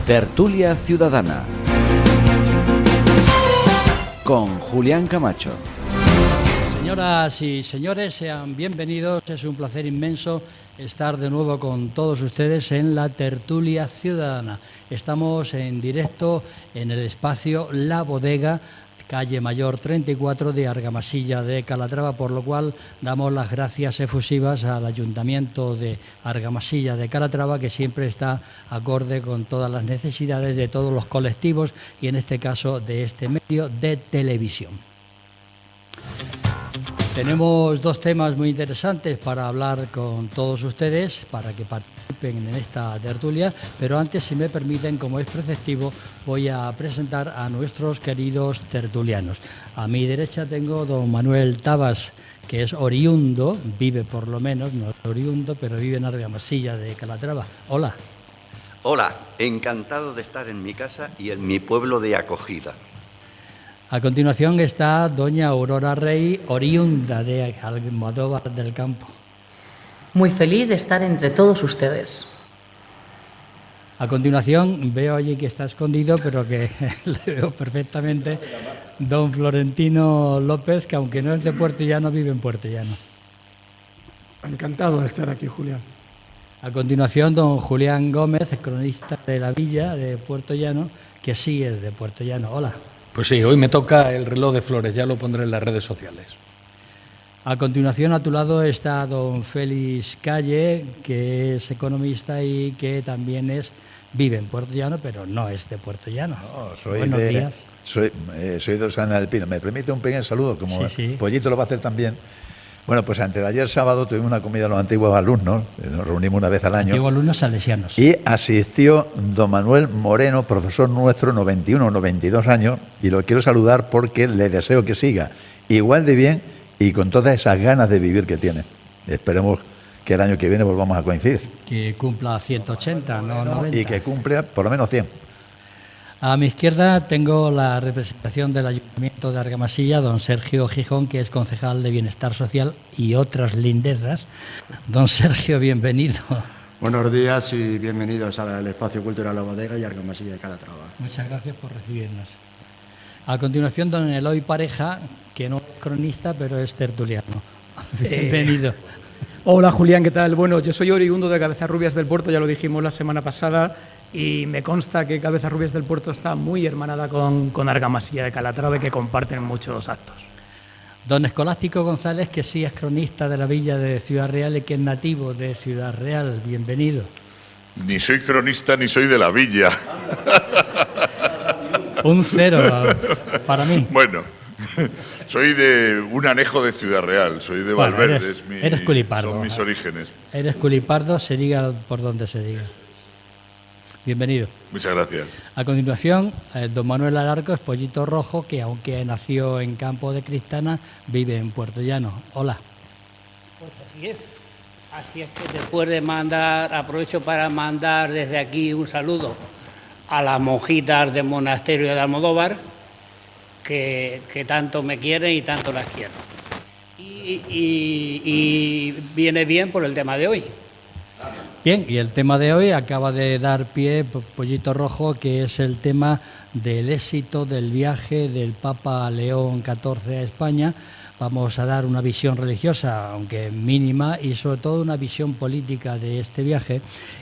Tertulia Ciudadana con Julián Camacho. Señoras y señores, sean bienvenidos. Es un placer inmenso estar de nuevo con todos ustedes en la Tertulia Ciudadana. Estamos en directo en el espacio La Bodega, calle Mayor 34 de Argamasilla de Calatrava, por lo cual damos las gracias efusivas al Ayuntamiento de Argamasilla de Calatrava, que siempre está acorde con todas las necesidades de todos los colectivos y en este caso de este medio de televisión. Tenemos dos temas muy interesantes para hablar con todos ustedes, para que participen en esta tertulia, pero antes, si me permiten, como es preceptivo, voy a presentar a nuestros queridos tertulianos. A mi derecha tengo don Manuel Tabas, que es oriundo, vive por lo menos, no es oriundo, pero vive en Argamasilla de Calatrava. Hola. Hola, encantado de estar en mi casa y en mi pueblo de acogida. A continuación está doña Aurora Rey, oriunda de Almodóvar del Campo. Muy feliz de estar entre todos ustedes. A continuación veo allí que está escondido, pero que le veo perfectamente, don Florentino López, que aunque no es de Puerto Llano, vive en Puerto Llano. Encantado de estar aquí, Julián. A continuación, don Julián Gómez, cronista de la Villa de Puerto Llano, que sí es de Puerto Llano. Hola. Pues sí, hoy me toca el reloj de flores, ya lo pondré en las redes sociales. A continuación, a tu lado está don Félix Calle, que es economista y que también vive en Puerto Llano, pero no es de Puerto Llano. No, Buenos días. Soy de Osana del Pino. ¿Me permite un pequeño saludo? Como Sí. Pollito lo va a hacer también. Bueno, pues antes de ayer sábado tuvimos una comida a los antiguos alumnos, nos reunimos una vez al año. Antiguos alumnos salesianos. Y asistió don Manuel Moreno, profesor nuestro, 91 o 92 años, y lo quiero saludar porque le deseo que siga igual de bien y con todas esas ganas de vivir que tiene. Esperemos que el año que viene volvamos a coincidir. Que cumpla 180, no 90. Y que cumpla por lo menos 100. A mi izquierda tengo la representación del Ayuntamiento de Argamasilla, don Sergio Gijón, que es concejal de Bienestar Social y otras lindezas. Don Sergio, bienvenido. Buenos días y bienvenidos al Espacio Cultural La Bodega y Argamasilla de Calatrava. Muchas gracias por recibirnos. A continuación, don Eloy Pareja, que no es cronista, pero es tertuliano. Bienvenido. Hola, Julián, ¿qué tal? Bueno, yo soy oriundo de Cabezarrubias del Puerto, ya lo dijimos la semana pasada, y me consta que Cabezarrubias del Puerto está muy hermanada con Argamasilla de Calatrava y que comparten muchos actos. Don Escolástico González, que sí es cronista de la Villa de Ciudad Real y que es nativo de Ciudad Real. Bienvenido. Ni soy cronista ni soy de la Villa. Un 0 para mí. Bueno, soy de un anejo de Ciudad Real, soy de Valverde, eres culipardo. Son mis orígenes. Eres culipardo, se diga por donde se diga. Bienvenido. Muchas gracias. A continuación, don Manuel Alarcos, Pollito Rojo, que aunque nació en Campo de Cristana, vive en Puerto Llano. Hola. Pues así es que después de aprovecho para mandar desde aquí un saludo a las monjitas del monasterio de Almodóvar, que tanto me quieren y tanto las quiero. Y viene bien por el tema de hoy. Bien, y el tema de hoy acaba de dar pie, Pollito Rojo, que es el tema del éxito del viaje del Papa León XIV a España. Vamos a dar una visión religiosa, aunque mínima, y sobre todo una visión política de este viaje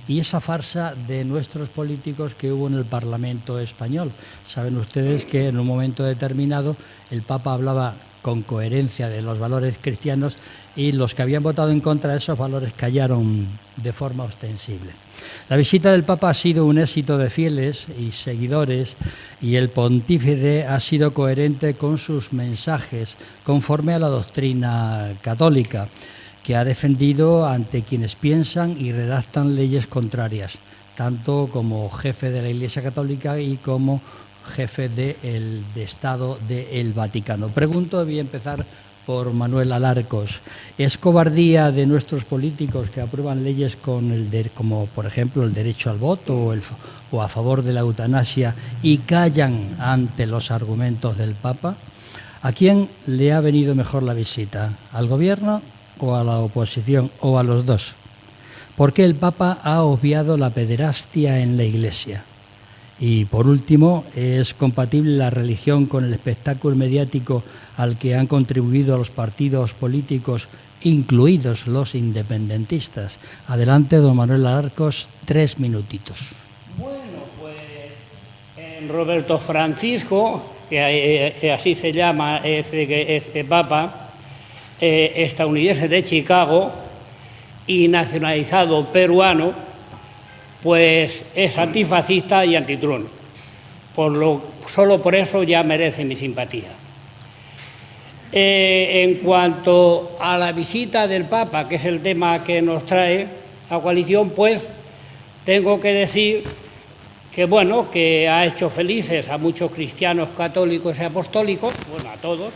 y esa farsa de nuestros políticos que hubo en el Parlamento español. Saben ustedes que en un momento determinado el Papa hablaba con coherencia de los valores cristianos y los que habían votado en contra de esos valores callaron de forma ostensible. La visita del Papa ha sido un éxito de fieles y seguidores y el pontífice ha sido coherente con sus mensajes conforme a la doctrina católica que ha defendido ante quienes piensan y redactan leyes contrarias, tanto como jefe de la Iglesia Católica y como jefe de Estado del Vaticano. Pregunto, voy a empezar por Manuel Alarcos. ¿Es cobardía de nuestros políticos que aprueban leyes como por ejemplo el derecho al voto o a favor de la eutanasia y callan ante los argumentos del Papa? ¿A quién le ha venido mejor la visita? ¿Al gobierno o a la oposición o a los dos? ¿Por qué el Papa ha obviado la pederastia en la Iglesia? Y por último, ¿es compatible la religión con el espectáculo mediático al que han contribuido los partidos políticos, incluidos los independentistas? Adelante, don Manuel Alarcos, 3 minutitos. Bueno, pues en Roberto Francisco, que así se llama este papa, estadounidense de Chicago y nacionalizado peruano, pues es antifascista y antitrón. Solo por eso ya merece mi simpatía. En cuanto a la visita del Papa, que es el tema que nos trae a coalición, pues tengo que decir que, bueno, que ha hecho felices a muchos cristianos católicos y apostólicos, bueno, a todos,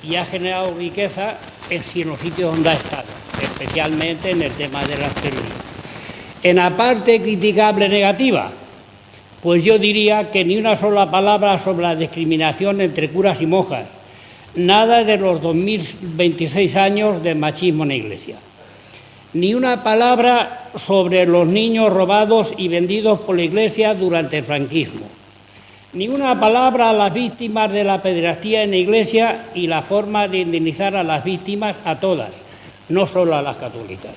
y ha generado riqueza en los sitios donde ha estado, especialmente en el tema de la hostelería. En la parte criticable negativa, pues yo diría que ni una sola palabra sobre la discriminación entre curas y monjas, nada de los 2026 años de machismo en la Iglesia, ni una palabra sobre los niños robados y vendidos por la Iglesia durante el franquismo, ni una palabra a las víctimas de la pederastía en la Iglesia y la forma de indemnizar a las víctimas, a todas, no solo a las católicas.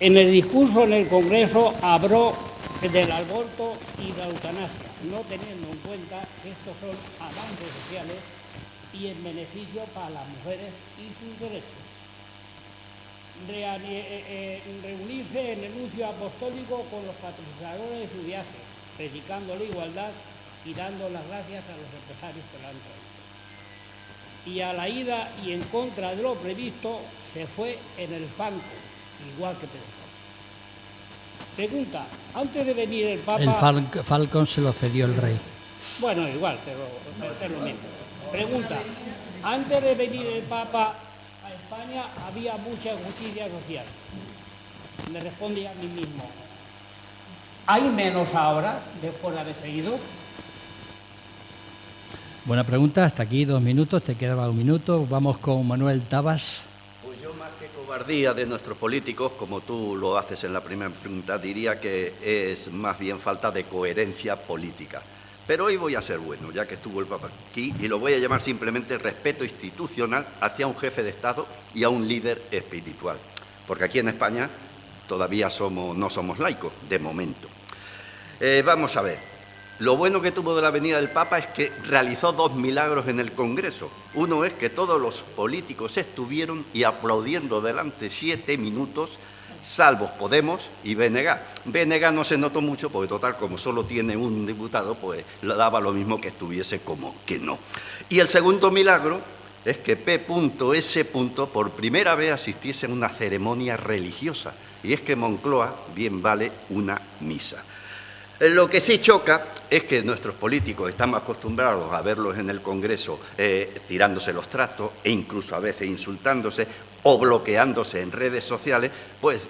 En el discurso en el Congreso habló del aborto y de la eutanasia, no teniendo en cuenta que estos son avances sociales y en beneficio para las mujeres y sus derechos. Reunirse en el nuncio apostólico con los patrocinadores de su viaje, predicando la igualdad y dando las gracias a los empresarios que la han traído. Y a la ida y en contra de lo previsto, se fue en el Falcon, igual que Pedro Sánchez. Pregunta, antes de venir el Papa... El Falcon se lo cedió el rey. Bueno, igual, pero es lo mismo. Pregunta, antes de venir el Papa a España había mucha justicia social. Me respondí a mí mismo. ¿Hay menos ahora, después de haber seguido? Buena pregunta, hasta aquí 2 minutos, te quedaba 1 minuto. Vamos con Manuel Tabas. Pues yo, más que cobardía de nuestros políticos, como tú lo haces en la primera pregunta, diría que es más bien falta de coherencia política. Pero hoy voy a ser bueno, ya que estuvo el Papa aquí, y lo voy a llamar simplemente respeto institucional hacia un jefe de Estado y a un líder espiritual. Porque aquí en España todavía no somos laicos, de momento. Vamos a ver. Lo bueno que tuvo de la venida del Papa es que realizó 2 milagros en el Congreso. Uno es que todos los políticos estuvieron y aplaudiendo delante 7 minutos, salvo Podemos y BNG. BNG no se notó mucho porque, total, como solo tiene un diputado, pues le daba lo mismo que estuviese como que no. Y el segundo milagro es que P.S. por primera vez asistiese a una ceremonia religiosa. Y es que Moncloa bien vale una misa. Lo que sí choca es que nuestros políticos estamos acostumbrados a verlos en el Congreso tirándose los trastos e incluso a veces insultándose o bloqueándose en redes sociales, pues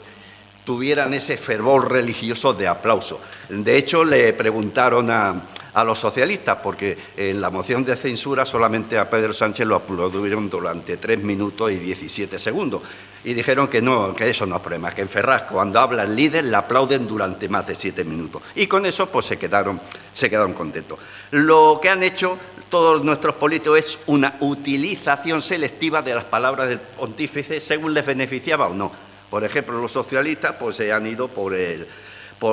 tuvieran ese fervor religioso de aplauso. De hecho, le preguntaron a los socialistas, porque en la moción de censura solamente a Pedro Sánchez lo aplaudieron durante 3 minutos y 17 segundos. Y dijeron que no, que eso no es problema, que en Ferraz, cuando habla el líder, le aplauden durante más de 7 minutos. Y con eso pues se quedaron contentos. Lo que han hecho todos nuestros políticos es una utilización selectiva de las palabras del pontífice según les beneficiaba o no. Por ejemplo, los socialistas pues se han ido por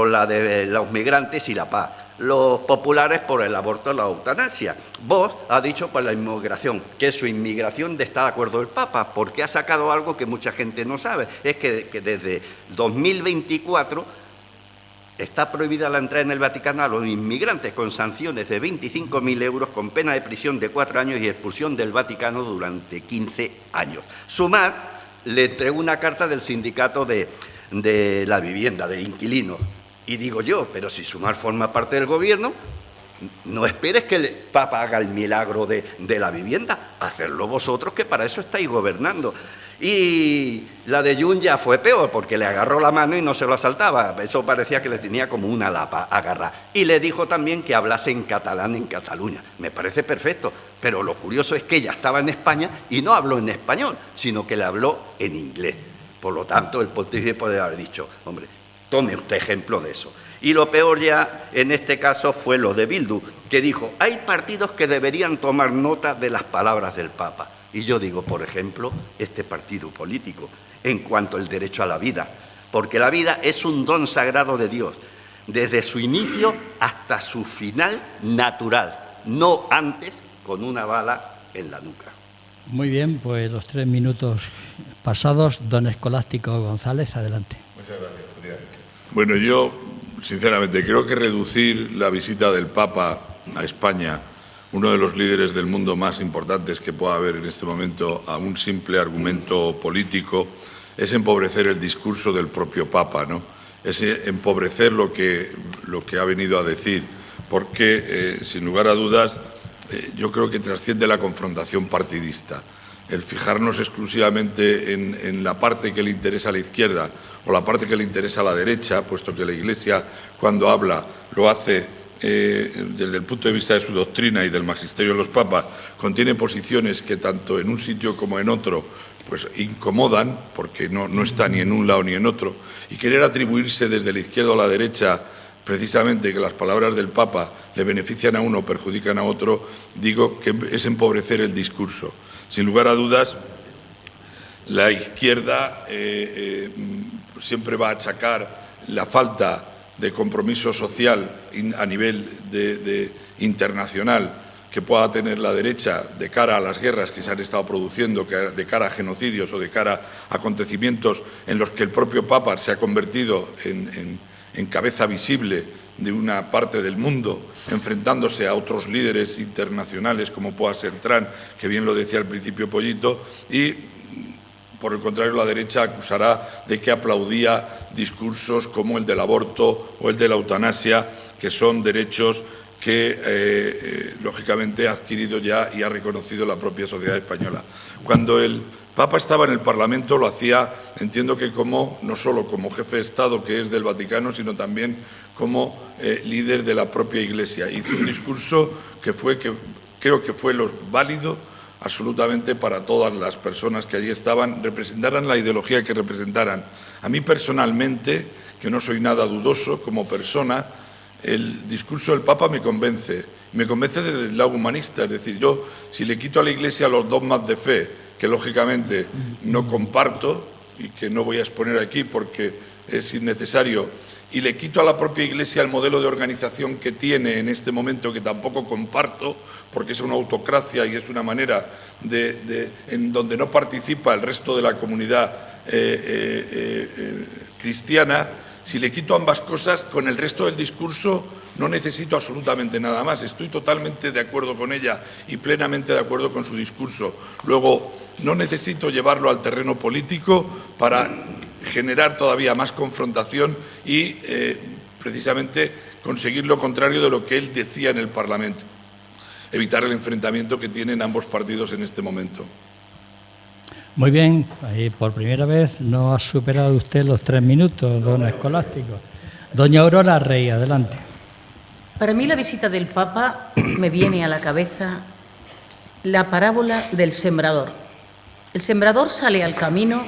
la de los migrantes y la paz. Los populares por el aborto y la eutanasia. Vox ha dicho por la inmigración, que su inmigración está de acuerdo el Papa, porque ha sacado algo que mucha gente no sabe, es que desde 2024 está prohibida la entrada en el Vaticano a los inmigrantes con sanciones de 25.000 euros, con pena de prisión de 4 años y expulsión del Vaticano durante 15 años. Sumar le entregó una carta del sindicato de la vivienda, de inquilinos. Y digo yo, pero si Sumar forma parte del gobierno, no esperes que el Papa haga el milagro de la vivienda, hacerlo vosotros, que para eso estáis gobernando. Y la de Junts ya fue peor, porque le agarró la mano y no se lo asaltaba. Eso parecía que le tenía como una lapa agarrada. Y le dijo también que hablase en catalán en Cataluña. Me parece perfecto, pero lo curioso es que ella estaba en España y no habló en español, sino que le habló en inglés. Por lo tanto, el pontífice puede haber dicho, hombre, tome usted ejemplo de eso. Y lo peor ya en este caso fue lo de Bildu, que dijo, hay partidos que deberían tomar nota de las palabras del Papa. Y yo digo, por ejemplo, este partido político, en cuanto al derecho a la vida, porque la vida es un don sagrado de Dios, desde su inicio hasta su final natural, no antes con una bala en la nuca. Muy bien, pues los 3 minutos pasados, don Escolástico González, adelante. Muchas gracias, Julián. Bueno, yo, sinceramente, creo que reducir la visita del Papa a España, uno de los líderes del mundo más importantes que pueda haber en este momento, a un simple argumento político, es empobrecer el discurso del propio Papa, ¿no? Es empobrecer lo que ha venido a decir, porque, sin lugar a dudas, yo creo que trasciende la confrontación partidista. El fijarnos exclusivamente en la parte que le interesa a la izquierda o la parte que le interesa a la derecha, puesto que la Iglesia, cuando habla, lo hace desde el punto de vista de su doctrina y del magisterio de los papas, contiene posiciones que tanto en un sitio como en otro pues incomodan, porque no está ni en un lado ni en otro, y querer atribuirse desde la izquierda a la derecha precisamente que las palabras del Papa le benefician a uno o perjudican a otro, digo que es empobrecer el discurso. Sin lugar a dudas, la izquierda siempre va a achacar la falta de compromiso social a nivel internacional que pueda tener la derecha de cara a las guerras que se han estado produciendo, de cara a genocidios o de cara a acontecimientos en los que el propio Papa se ha convertido en cabeza visible de una parte del mundo, enfrentándose a otros líderes internacionales como pueda ser Trump, que bien lo decía al principio Pollito, y por el contrario la derecha acusará de que aplaudía discursos como el del aborto o el de la eutanasia, que son derechos que lógicamente ha adquirido ya y ha reconocido la propia sociedad española. Cuando el Papa estaba en el Parlamento lo hacía, entiendo que no solo como jefe de Estado, que es del Vaticano, sino también como líder de la propia Iglesia. Hizo un discurso que creo que fue lo válido absolutamente para todas las personas que allí estaban, representaran la ideología que representaran. A mí personalmente, que no soy nada dudoso como persona, el discurso del Papa me convence desde el lado humanista, es decir, yo si le quito a la Iglesia los dogmas de fe, que lógicamente no comparto y que no voy a exponer aquí porque es innecesario, y le quito a la propia Iglesia el modelo de organización que tiene en este momento, que tampoco comparto, porque es una autocracia y es una manera en donde no participa el resto de la comunidad cristiana. Si le quito ambas cosas, con el resto del discurso no necesito absolutamente nada más. Estoy totalmente de acuerdo con ella y plenamente de acuerdo con su discurso. Luego, no necesito llevarlo al terreno político para generar todavía más confrontación y precisamente conseguir lo contrario de lo que él decía en el Parlamento. Evitar el enfrentamiento que tienen ambos partidos en este momento. Muy bien, ahí por primera vez no ha superado usted los 3 minutos, don Escolástico. Doña Aurora Rey, adelante. Para mí la visita del Papa me viene a la cabeza la parábola del sembrador. El sembrador sale al camino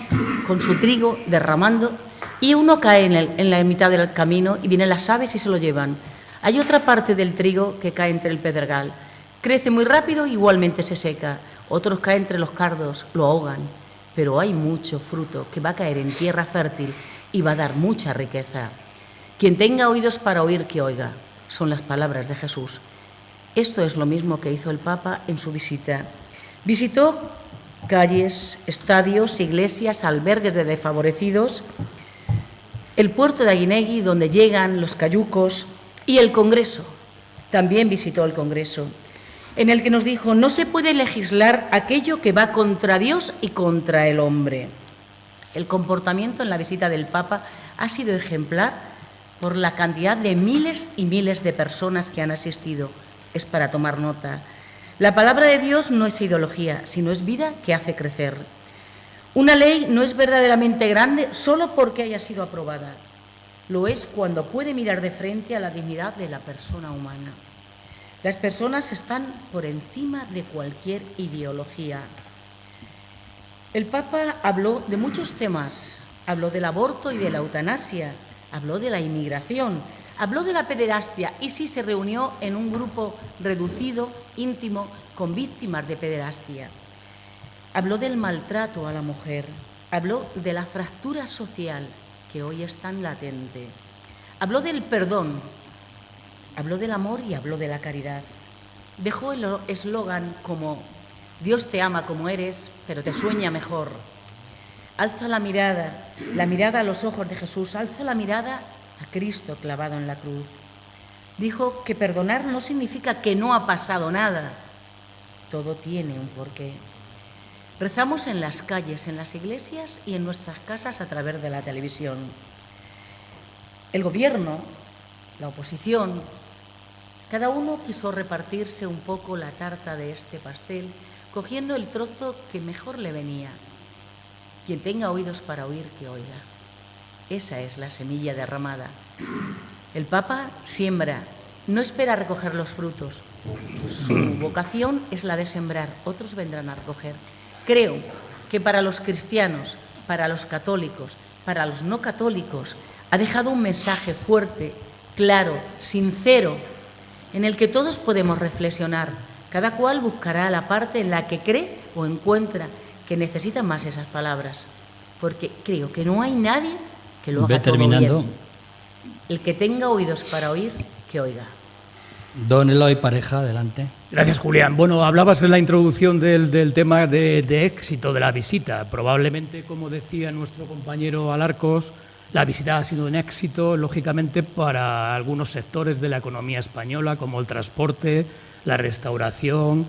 con su trigo derramando y uno cae en la mitad del camino y vienen las aves y se lo llevan. Hay otra parte del trigo que cae entre el pedregal. Crece muy rápido e igualmente se seca. Otros caen entre los cardos, lo ahogan. Pero hay mucho fruto que va a caer en tierra fértil y va a dar mucha riqueza. Quien tenga oídos para oír, que oiga. Son las palabras de Jesús. Esto es lo mismo que hizo el Papa en su visita. Visitó calles, estadios, iglesias, albergues de desfavorecidos, el puerto de Aguinegui, donde llegan los cayucos, y el Congreso. También visitó el Congreso, en el que nos dijo, no se puede legislar aquello que va contra Dios y contra el hombre. El comportamiento en la visita del Papa ha sido ejemplar por la cantidad de miles y miles de personas que han asistido. Es para tomar nota. La palabra de Dios no es ideología, sino es vida que hace crecer. Una ley no es verdaderamente grande solo porque haya sido aprobada. Lo es cuando puede mirar de frente a la dignidad de la persona humana. Las personas están por encima de cualquier ideología. El Papa habló de muchos temas. Habló del aborto y de la eutanasia. Habló de la inmigración. Habló de la pederastia y sí se reunió en un grupo reducido, íntimo, con víctimas de pederastia. Habló del maltrato a la mujer, habló de la fractura social que hoy es tan latente. Habló del perdón, habló del amor y habló de la caridad. Dejó el eslogan como Dios te ama como eres, pero te sueña mejor. Alza la mirada a los ojos de Jesús, alza la mirada a Cristo clavado en la cruz. Dijo que perdonar no significa que no ha pasado nada, todo tiene un porqué. Rezamos en las calles, en las iglesias y en nuestras casas a través de la televisión. El gobierno, la oposición, cada uno quiso repartirse un poco la tarta de este pastel, cogiendo el trozo que mejor le venía. Quien tenga oídos para oír, que oiga. Esa es la semilla derramada. El Papa siembra, no espera recoger los frutos. Su vocación es la de sembrar, otros vendrán a recoger. Creo que para los cristianos, para los católicos, para los no católicos, ha dejado un mensaje fuerte, claro, sincero, en el que todos podemos reflexionar. Cada cual buscará la parte en la que cree o encuentra que necesita más esas palabras, porque creo que no hay nadie que lo haga todo bien. El que tenga oídos para oír, que oiga. Don Eloy Pareja, adelante. Gracias, Julián. Bueno, hablabas en la introducción del tema de éxito de la visita. Probablemente, como decía nuestro compañero Alarcos, la visita ha sido un éxito, lógicamente, para algunos sectores de la economía española, como el transporte, la restauración,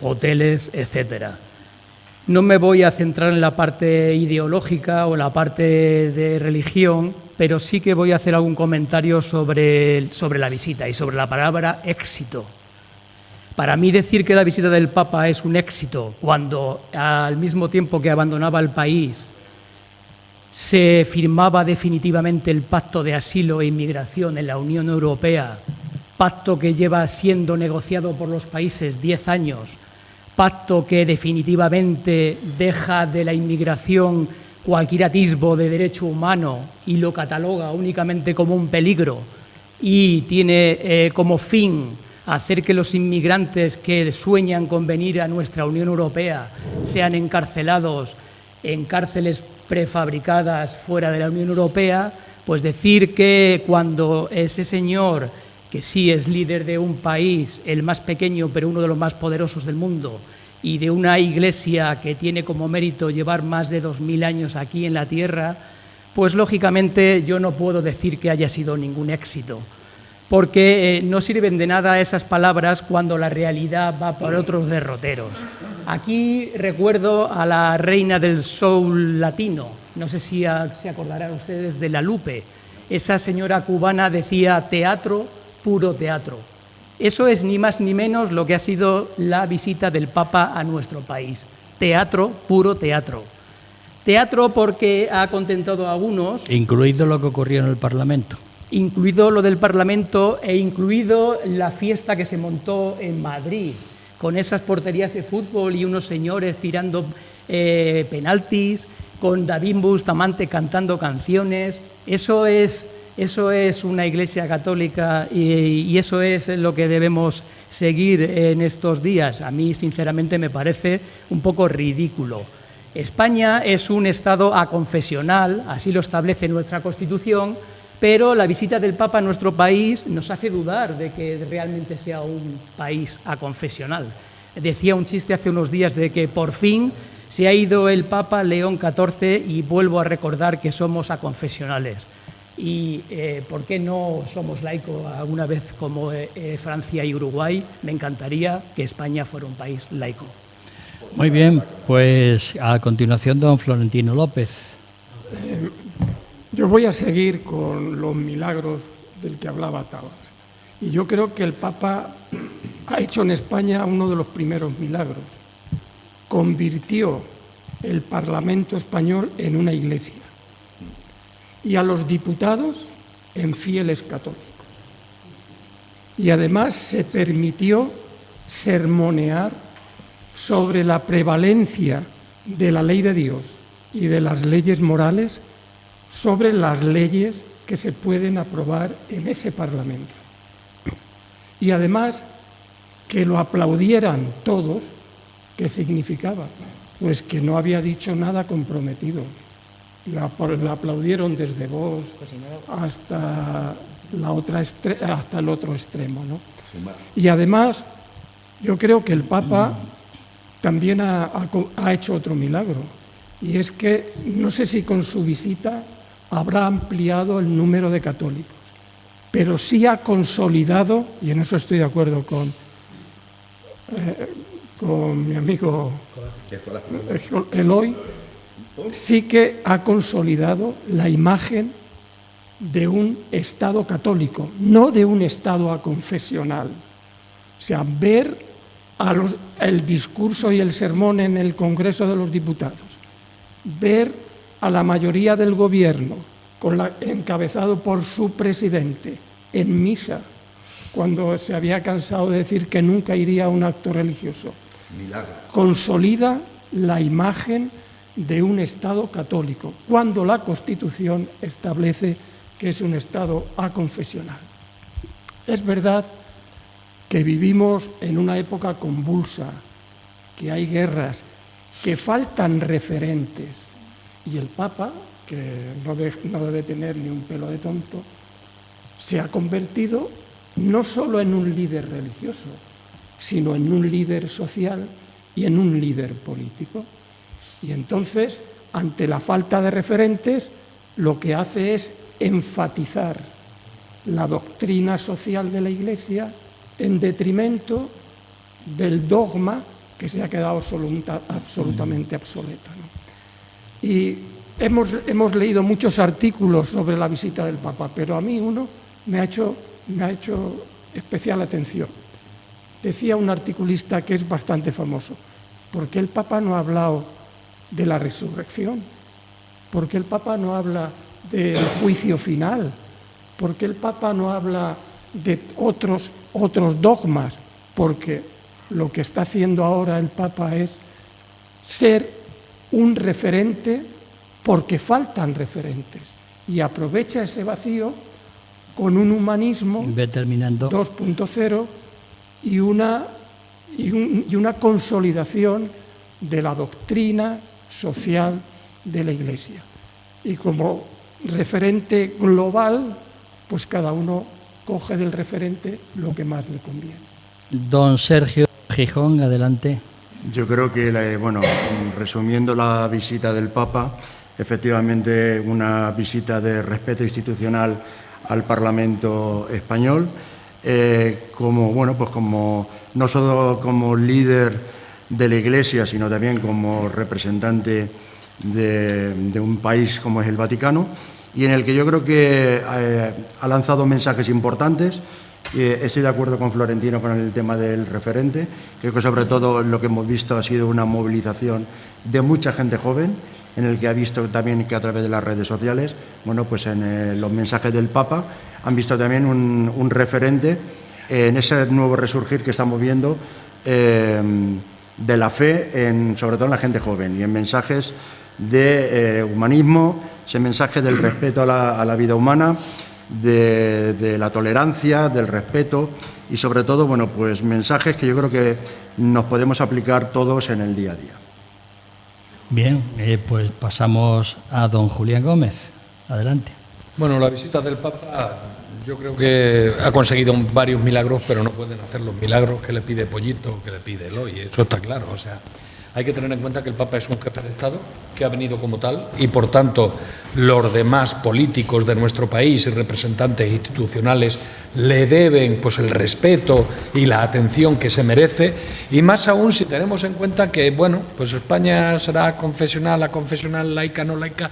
hoteles, etcétera. No me voy a centrar en la parte ideológica o la parte de religión, pero sí que voy a hacer algún comentario sobre la visita y sobre la palabra éxito. Para mí decir que la visita del Papa es un éxito cuando al mismo tiempo que abandonaba el país se firmaba definitivamente el Pacto de Asilo e Inmigración en la Unión Europea, pacto que lleva siendo negociado por los países 10 años, pacto que definitivamente deja de la inmigración cualquier atisbo de derecho humano y lo cataloga únicamente como un peligro y tiene como fin hacer que los inmigrantes que sueñan con venir a nuestra Unión Europea sean encarcelados en cárceles prefabricadas fuera de la Unión Europea, pues decir que cuando ese señor, que sí es líder de un país, el más pequeño pero uno de los más poderosos del mundo, y de una iglesia que tiene como mérito llevar más de 2000 años aquí en la tierra, pues lógicamente yo no puedo decir que haya sido ningún éxito, porque no sirven de nada esas palabras cuando la realidad va por otros derroteros. Aquí recuerdo a la reina del soul latino, no sé si se acordarán ustedes de La Lupe. Esa señora cubana decía teatro, puro teatro. Eso es ni más ni menos lo que ha sido la visita del Papa a nuestro país. Teatro, puro teatro. Teatro porque ha contentado a algunos. Incluido lo que ocurrió en el Parlamento. Incluido lo del Parlamento e incluido la fiesta que se montó en Madrid, con esas porterías de fútbol y unos señores tirando penaltis, con David Bustamante cantando canciones. Eso es una iglesia católica y eso es lo que debemos seguir en estos días. A mí, sinceramente, me parece un poco ridículo. España es un Estado aconfesional, así lo establece nuestra Constitución, pero la visita del Papa a nuestro país nos hace dudar de que realmente sea un país aconfesional. Decía un chiste hace unos días de que por fin se ha ido el Papa León XIV y vuelvo a recordar que somos aconfesionales. Y ¿por qué no somos laicos alguna vez como Francia y Uruguay? Me encantaría que España fuera un país laico. Muy bien, pues a continuación don Florentino López. Yo voy a seguir con los milagros del que hablaba Tabas. Y yo creo que el Papa ha hecho en España uno de los primeros milagros. Convirtió el Parlamento español en una iglesia y a los diputados en fieles católicos. Y además se permitió sermonear sobre la prevalencia de la ley de Dios y de las leyes morales sobre las leyes que se pueden aprobar en ese Parlamento. Y además, que lo aplaudieran todos, ¿qué significaba? Pues que no había dicho nada comprometido. La aplaudieron desde Vox hasta el otro extremo, ¿no? Y además, yo creo que el Papa también ha hecho otro milagro, y es que no sé si con su visita habrá ampliado el número de católicos, pero sí ha consolidado, y en eso estoy de acuerdo con mi amigo Eloy, sí que ha consolidado la imagen de un Estado católico, no de un Estado aconfesional. O sea, ver el discurso y el sermón en el Congreso de los Diputados, ver a la mayoría del gobierno encabezado por su presidente en misa, cuando se había cansado de decir que nunca iría a un acto religioso. Milagro. Consolida la imagen de un Estado católico, cuando la Constitución establece que es un Estado aconfesional. Es verdad que vivimos en una época convulsa, que hay guerras, que faltan referentes, y el Papa, que no debe tener ni un pelo de tonto, se ha convertido no solo en un líder religioso, sino en un líder social y en un líder político. Y entonces, ante la falta de referentes, lo que hace es enfatizar la doctrina social de la Iglesia en detrimento del dogma que se ha quedado absolutamente obsoleta, ¿no? Y hemos leído muchos artículos sobre la visita del Papa, pero a mí uno me ha hecho especial atención. Decía un articulista que es bastante famoso: ¿por qué el Papa no ha hablado de la resurrección? ¿Por qué el Papa no habla del juicio final? ¿Por qué el Papa no habla de otros dogmas? Porque lo que está haciendo ahora el Papa es ser un referente, porque faltan referentes, y aprovecha ese vacío con un humanismo 2.0 y una consolidación de la doctrina social de la Iglesia. Y como referente global, pues cada uno coge del referente lo que más le conviene. Don Sergio Gijón, adelante. Yo creo que, resumiendo la visita del Papa, efectivamente una visita de respeto institucional al Parlamento español, como no solo como líder de la Iglesia, sino también como representante de un país como es el Vaticano, y en el que yo creo que ha lanzado mensajes importantes. Estoy de acuerdo con Florentino con el tema del referente. Creo que sobre todo lo que hemos visto ha sido una movilización de mucha gente joven, en el que ha visto también que a través de las redes sociales, pues en los mensajes del Papa han visto también un referente en ese nuevo resurgir que estamos viendo de la fe, sobre todo en la gente joven, y en mensajes de humanismo, ese mensaje del respeto a la vida humana, de la tolerancia, del respeto, y sobre todo, pues mensajes que yo creo que nos podemos aplicar todos en el día a día. Bien, pues pasamos a don Julián Gómez. Adelante. Bueno, la visita del Papa yo creo que ha conseguido varios milagros, pero no pueden hacer los milagros que le pide Pollito, que le pide Eloy, eso está claro. O sea, hay que tener en cuenta que el Papa es un jefe de Estado que ha venido como tal, y por tanto los demás políticos de nuestro país y representantes institucionales le deben pues el respeto y la atención que se merece, y más aún si tenemos en cuenta que pues España será confesional, aconfesional, laica, no laica,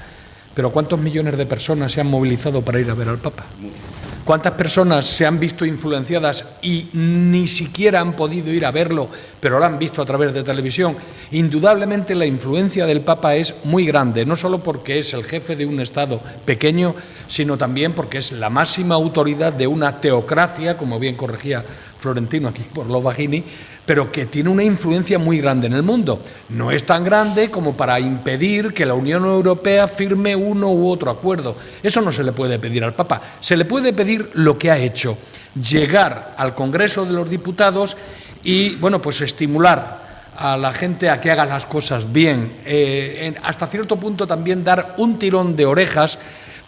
pero ¿cuántos millones de personas se han movilizado para ir a ver al Papa? ¿Cuántas personas se han visto influenciadas y ni siquiera han podido ir a verlo, pero lo han visto a través de televisión? Indudablemente la influencia del Papa es muy grande, no solo porque es el jefe de un Estado pequeño, sino también porque es la máxima autoridad de una teocracia, como bien corregía Florentino aquí por Lovagini, pero que tiene una influencia muy grande en el mundo. No es tan grande como para impedir que la Unión Europea firme uno u otro acuerdo. Eso no se le puede pedir al Papa. Se le puede pedir lo que ha hecho, llegar al Congreso de los Diputados y, bueno, pues estimular a la gente a que haga las cosas bien. Hasta cierto punto también dar un tirón de orejas,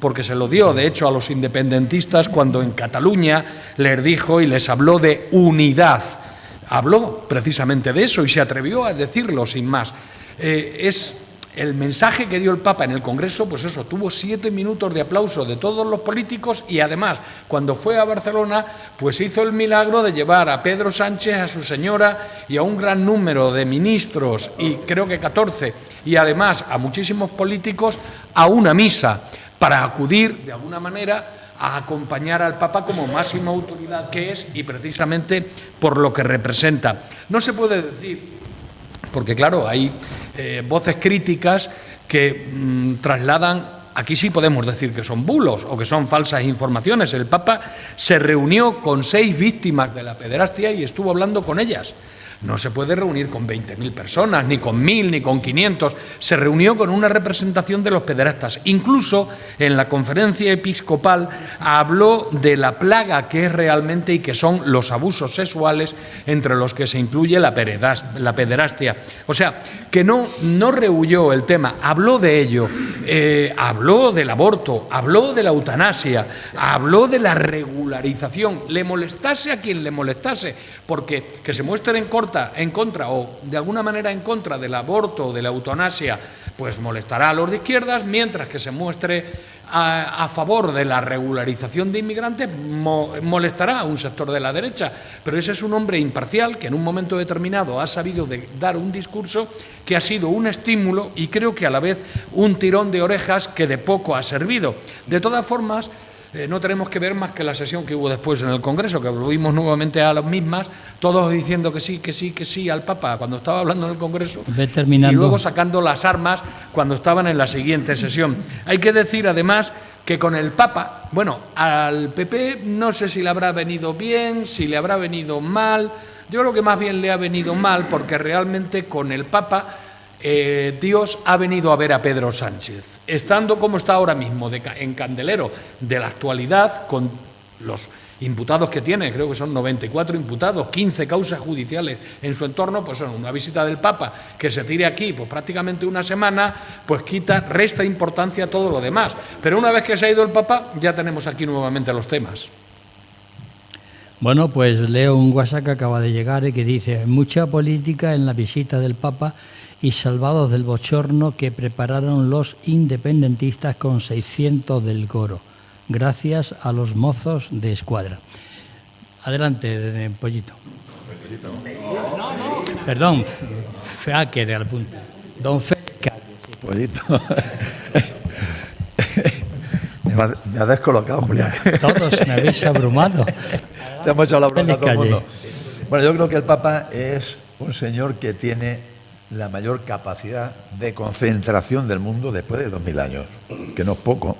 porque se lo dio, de hecho, a los independentistas cuando en Cataluña les dijo y les habló de unidad. Habló precisamente de eso y se atrevió a decirlo sin más. Es el mensaje que dio el Papa en el Congreso, pues eso, tuvo 7 minutos de aplauso de todos los políticos y además, cuando fue a Barcelona, pues hizo el milagro de llevar a Pedro Sánchez, a su señora y a un gran número de ministros, y creo que 14, y además a muchísimos políticos, a una misa para acudir, de alguna manera, a acompañar al Papa como máxima autoridad que es y precisamente por lo que representa. No se puede decir, porque claro, hay voces críticas que trasladan, aquí sí podemos decir que son bulos o que son falsas informaciones. El Papa se reunió con 6 víctimas de la pederastia y estuvo hablando con ellas. No se puede reunir con 20.000 personas, ni con 1.000, ni con 500. Se reunió con una representación de los pederastas. Incluso en la conferencia episcopal habló de la plaga que es realmente y que son los abusos sexuales, entre los que se incluye la pederastia. O sea, que no rehuyó el tema, habló de ello, habló del aborto, habló de la eutanasia, habló de la regularización, le molestase a quien le molestase, porque que se muestre en contra o de alguna manera en contra del aborto o de la eutanasia, pues molestará a los de izquierdas, mientras que se muestre a favor de la regularización de inmigrantes molestará a un sector de la derecha. Pero ese es un hombre imparcial que en un momento determinado ha sabido dar un discurso que ha sido un estímulo y creo que a la vez un tirón de orejas que de poco ha servido. De todas formas, no tenemos que ver más que la sesión que hubo después en el Congreso, que volvimos nuevamente a las mismas, todos diciendo que sí al Papa cuando estaba hablando en el Congreso y luego sacando las armas cuando estaban en la siguiente sesión. Hay que decir además que con el Papa, bueno, al PP no sé si le habrá venido bien, si le habrá venido mal. Yo creo que más bien le ha venido mal porque realmente con el Papa Dios ha venido a ver a Pedro Sánchez, estando como está ahora mismo, en candelero de la actualidad, con los imputados que tiene, creo que son 94 imputados, 15 causas judiciales en su entorno, pues son una visita del Papa que se tire aquí pues prácticamente una semana, pues resta importancia a todo lo demás. Pero una vez que se ha ido el Papa, ya tenemos aquí nuevamente los temas. Bueno, pues leo un WhatsApp que acaba de llegar y que dice: mucha política en la visita del Papa y salvados del bochorno que prepararon los independentistas con 600 del coro, gracias a los mozos de escuadra. Adelante, Pollito. Perdón, Feaque de Alpunta. Don Feaque. Pollito. Me ha descolocado, Julián. Todos me habéis abrumado. Te hemos hecho la bronca a todo el mundo. Bueno, yo creo que el Papa es un señor que tiene la mayor capacidad de concentración del mundo después de 2000 años, que no es poco.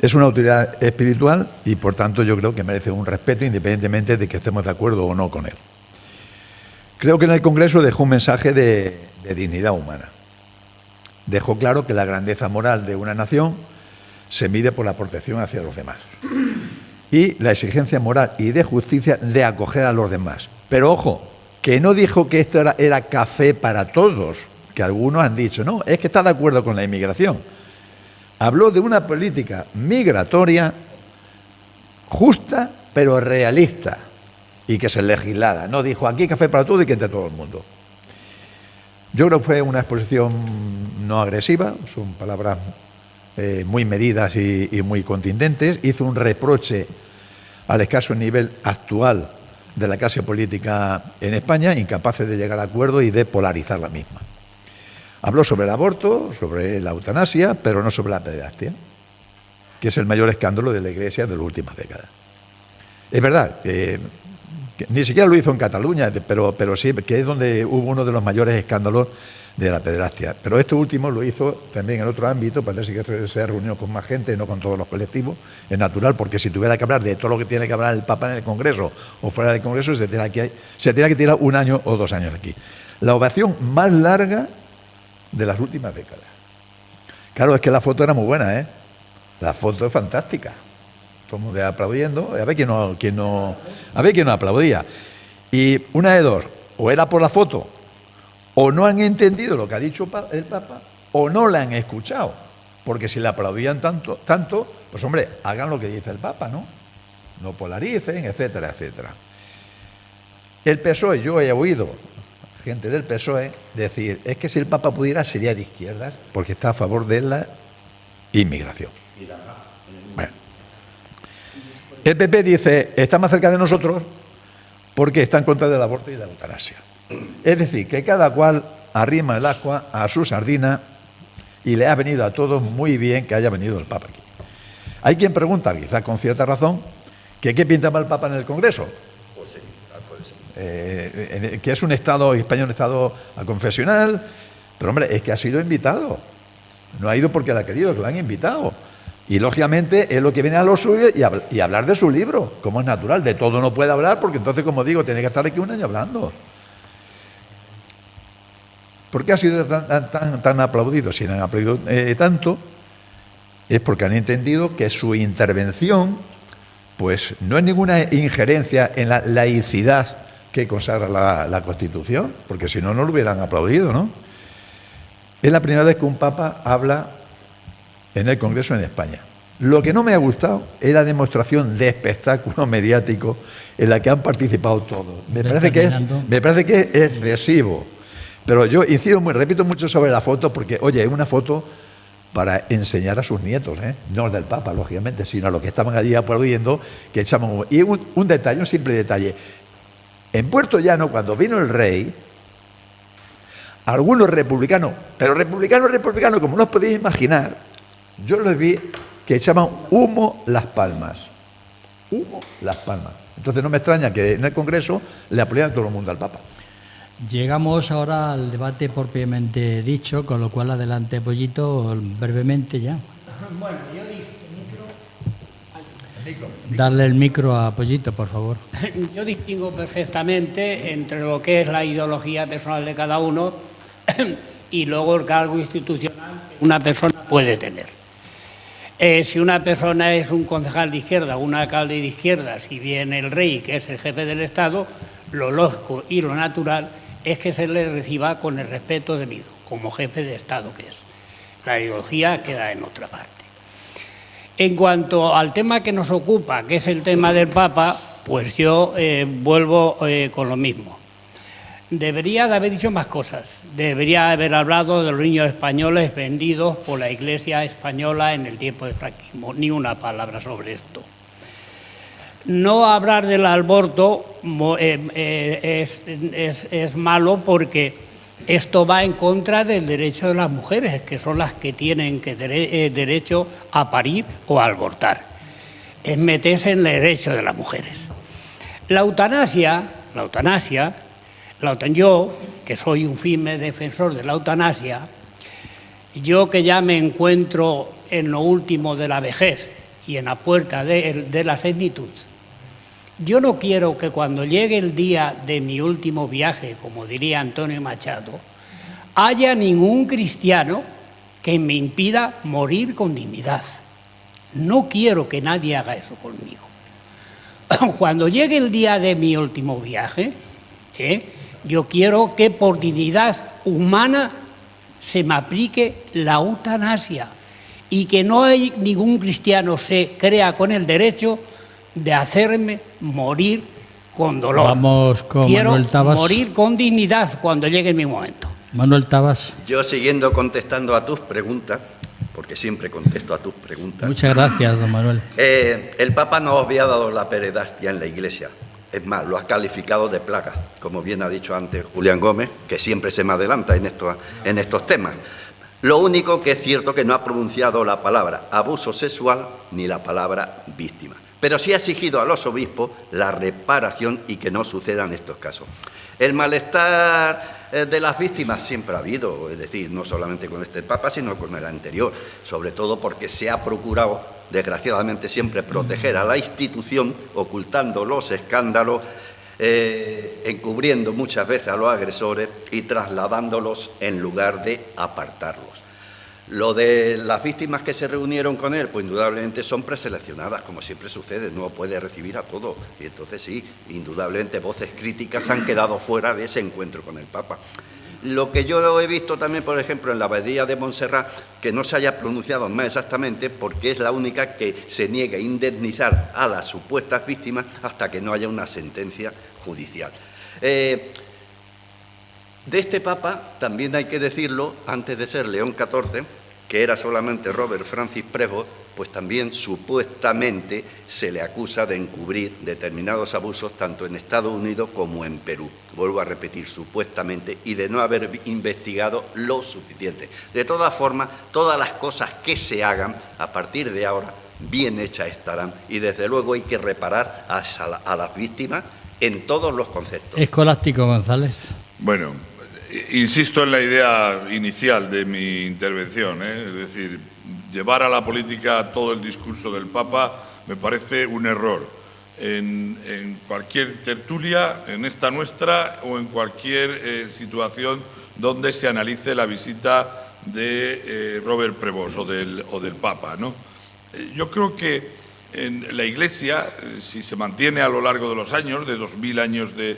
Es una autoridad espiritual y, por tanto, yo creo que merece un respeto independientemente de que estemos de acuerdo o no con él. Creo que en el Congreso dejó un mensaje de dignidad humana. Dejó claro que la grandeza moral de una nación se mide por la protección hacia los demás y la exigencia moral y de justicia de acoger a los demás. Pero, ojo, que no dijo que esto era café para todos, que algunos han dicho, no, es que está de acuerdo con la inmigración. Habló de una política migratoria justa, pero realista, y que se legislara. No dijo, aquí café para todos y que entre todo el mundo. Yo creo que fue una exposición no agresiva, son palabras muy medidas y muy contundentes. Hizo un reproche al escaso nivel actual de la clase política en España, incapaces de llegar a acuerdos y de polarizar la misma. Habló sobre el aborto, sobre la eutanasia, pero no sobre la pederastia, que es el mayor escándalo de la Iglesia de las últimas décadas. Es verdad que que ni siquiera lo hizo en Cataluña, pero sí, que es donde hubo uno de los mayores escándalos de la pederastia. Pero esto último lo hizo también en otro ámbito, parece que se reunió con más gente, no con todos los colectivos, es natural, porque si tuviera que hablar de todo lo que tiene que hablar el Papa en el Congreso o fuera del Congreso, se tiene que tirar 1 año o 2 años aquí. La ovación más larga de las últimas décadas. Claro, es que la foto era muy buena, ¿eh? La foto es fantástica. Todo el mundo aplaudiendo, a ver quién no aplaudía. Y una de dos, o era por la foto, o no han entendido lo que ha dicho el Papa, o no la han escuchado. Porque si la aplaudían tanto, pues hombre, hagan lo que dice el Papa, ¿no? No polaricen, etcétera, etcétera. El PSOE, yo he oído gente del PSOE decir, es que si el Papa pudiera sería de izquierdas, porque está a favor de la inmigración. Bueno. El PP dice, está más cerca de nosotros porque está en contra del aborto y de la eutanasia. Es decir, que cada cual arrima el agua a su sardina y le ha venido a todos muy bien que haya venido el Papa aquí. Hay quien pregunta, quizás con cierta razón, que qué pintaba el Papa en el Congreso. Pues sí, puede ser. Que es un Estado, España es un Estado confesional, pero hombre, es que ha sido invitado. No ha ido porque la ha querido, que lo han invitado. Y lógicamente es lo que viene a lo suyo y hablar de su libro, como es natural. De todo no puede hablar porque entonces, como digo, tiene que estar aquí 1 año hablando. ¿Por qué ha sido tan aplaudido? Si no han aplaudido tanto, es porque han entendido que su intervención pues no es ninguna injerencia en la laicidad que consagra la Constitución, porque si no, no lo hubieran aplaudido, ¿no? Es la primera vez que un Papa habla en el Congreso en España. Lo que no me ha gustado es la demostración de espectáculo mediático en la que han participado todos. Me parece que es excesivo. Pero yo repito mucho sobre la foto porque, oye, es una foto para enseñar a sus nietos, no del Papa, lógicamente, sino a los que estaban allí aplaudiendo, que echaban... Y un detalle, un simple detalle. En Puerto Llano, cuando vino el rey, algunos republicanos, pero republicanos, como no os podéis imaginar, yo los vi que echaban humo las palmas. Humo las palmas. Entonces no me extraña que en el Congreso le aplaudieran todo el mundo al Papa. Llegamos ahora al debate propiamente dicho, con lo cual adelante, Pollito, brevemente ya. Bueno, yo Darle el micro a Pollito, por favor. Yo distingo perfectamente entre lo que es la ideología personal de cada uno y luego el cargo institucional que una persona puede tener. Si una persona es un concejal de izquierda o un alcalde de izquierda, si viene el rey, que es el jefe del Estado, lo lógico y lo natural es que se le reciba con el respeto debido, como jefe de Estado que es. La ideología queda en otra parte. En cuanto al tema que nos ocupa, que es el tema del Papa, pues yo vuelvo con lo mismo. Debería de haber dicho más cosas. Debería haber hablado de los niños españoles vendidos por la Iglesia española en el tiempo de franquismo. Ni una palabra sobre esto. No hablar del aborto es malo porque esto va en contra del derecho de las mujeres, que son las que tienen derecho a parir o a abortar. Es meterse en el derecho de las mujeres. La eutanasia, yo, que soy un firme defensor de la eutanasia, yo que ya me encuentro en lo último de la vejez y en la puerta de la senitud, yo no quiero que cuando llegue el día de mi último viaje, como diría Antonio Machado, haya ningún cristiano que me impida morir con dignidad. No quiero que nadie haga eso conmigo. Cuando llegue el día de mi último viaje, yo quiero que por dignidad humana se me aplique la eutanasia y que no hay ningún cristiano se crea con el derecho de hacerme morir con dolor. Vamos con Quiero Manuel Tabas. morir con dignidad cuando llegue mi momento. Manuel Tabas. Yo siguiendo contestando a tus preguntas, porque siempre contesto a tus preguntas. Muchas gracias, don Manuel. El Papa no os había dado la pederastia en la Iglesia. Es más, lo has calificado de plaga, como bien ha dicho antes Julián Gómez, que siempre se me adelanta en estos temas. Lo único que es cierto que no ha pronunciado la palabra abuso sexual ni la palabra víctima. pero sí ha exigido a los obispos la reparación y que no sucedan estos casos. El malestar de las víctimas siempre ha habido, es decir, no solamente con este Papa, sino con el anterior, sobre todo porque se ha procurado, desgraciadamente, siempre proteger a la institución, ocultando los escándalos, encubriendo muchas veces a los agresores y trasladándolos en lugar de apartarlos. Lo de las víctimas que se reunieron con él, pues indudablemente son preseleccionadas, como siempre sucede, no puede recibir a todos. Y entonces sí, indudablemente voces críticas han quedado fuera de ese encuentro con el Papa. Lo que yo he visto también, por ejemplo, en la abadía de Montserrat, que no se haya pronunciado más exactamente, porque es la única que se niega a indemnizar a las supuestas víctimas hasta que no haya una sentencia judicial. De este Papa, también hay que decirlo, antes de ser León XIV, que era solamente Robert Francis Prevost, pues también supuestamente se le acusa de encubrir determinados abusos tanto en Estados Unidos como en Perú. Vuelvo a repetir, supuestamente, y de no haber investigado lo suficiente. De todas formas, todas las cosas que se hagan a partir de ahora bien hechas estarán, y desde luego hay que reparar a las víctimas en todos los conceptos. Escolástico González. Bueno, insisto en la idea inicial de mi intervención, es decir, llevar a la política todo el discurso del Papa me parece un error. En cualquier tertulia, en esta nuestra, o en cualquier situación donde se analice la visita de Robert Prevost o del Papa, ¿no? Yo creo que en la Iglesia, si se mantiene a lo largo de los años, de 2000 años de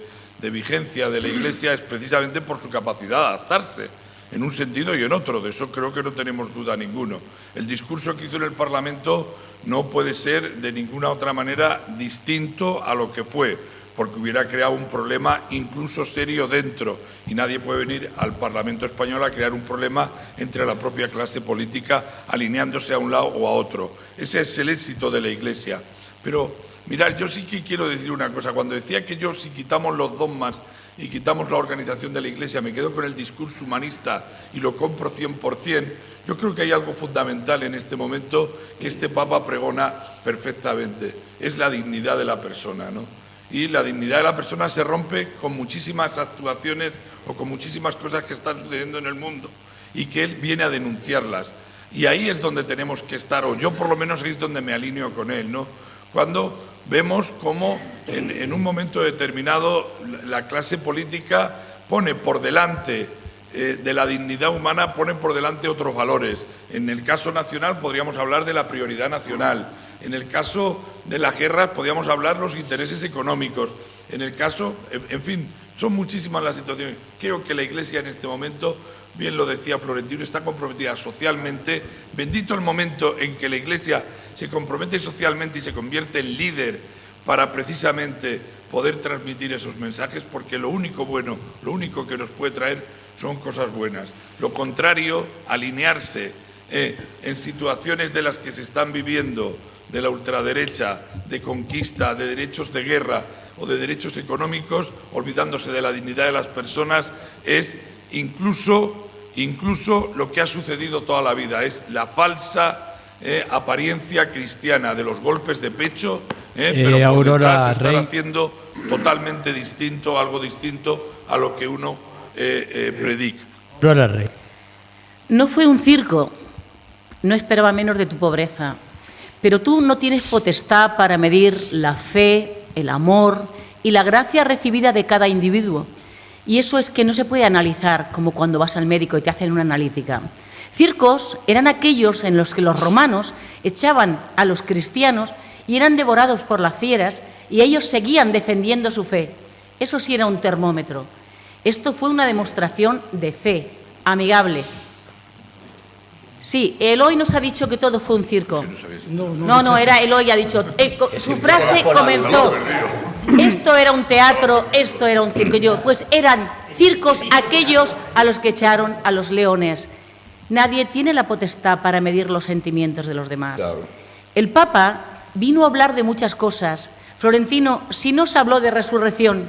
vigencia de la Iglesia, es precisamente por su capacidad de adaptarse en un sentido y en otro. De eso creo que no tenemos duda ninguno. El discurso que hizo en el Parlamento no puede ser de ninguna otra manera distinto a lo que fue, porque hubiera creado un problema incluso serio dentro, y nadie puede venir al Parlamento español a crear un problema entre la propia clase política alineándose a un lado o a otro. Ese es el éxito de la Iglesia. Pero mirad, yo sí que quiero decir una cosa. Cuando decía que yo, si quitamos los dogmas y quitamos la organización de la Iglesia, me quedo con el discurso humanista y lo compro 100%, yo creo que hay algo fundamental en este momento que este Papa pregona perfectamente. Es la dignidad de la persona, ¿no? Y la dignidad de la persona se rompe con muchísimas actuaciones o con muchísimas cosas que están sucediendo en el mundo y que él viene a denunciarlas. Y ahí es donde tenemos que estar, o yo por lo menos es donde me alineo con él, ¿no? Cuando vemos cómo en un momento determinado la clase política pone por delante de la dignidad humana, pone por delante otros valores. En el caso nacional podríamos hablar de la prioridad nacional. En el caso de las guerras podríamos hablar de los intereses económicos. En el caso, en fin, son muchísimas las situaciones. Creo que la Iglesia en este momento, bien lo decía Florentino, está comprometida socialmente. Bendito el momento en que la Iglesia se compromete socialmente y se convierte en líder para precisamente poder transmitir esos mensajes, porque lo único bueno, lo único que nos puede traer son cosas buenas. Lo contrario, alinearse en situaciones de las que se están viviendo, de la ultraderecha, de conquista, de derechos de guerra o de derechos económicos, olvidándose de la dignidad de las personas, es incluso lo que ha sucedido toda la vida, es la falsa apariencia cristiana de los golpes de pecho, pero por Aurora detrás están Rey. haciendo totalmente distinto, algo distinto a lo que uno predica. Aurora Rey. No fue un circo, no esperaba menos de tu pobreza, pero tú no tienes potestad para medir la fe, el amor y la gracia recibida de cada individuo. Y eso es que no se puede analizar como cuando vas al médico y te hacen una analítica. Circos eran aquellos en los que los romanos echaban a los cristianos y eran devorados por las fieras y ellos seguían defendiendo su fe. Eso sí era un termómetro. Esto fue una demostración de fe, amigable. Sí, Eloy nos ha dicho que todo fue un circo. No, era Eloy, ha dicho, su frase comenzó. Esto era un teatro, esto era un circo. Pues eran circos aquellos a los que echaron a los leones. Nadie tiene la potestad para medir los sentimientos de los demás. Claro. El Papa vino a hablar de muchas cosas. Florentino, si nos habló de resurrección,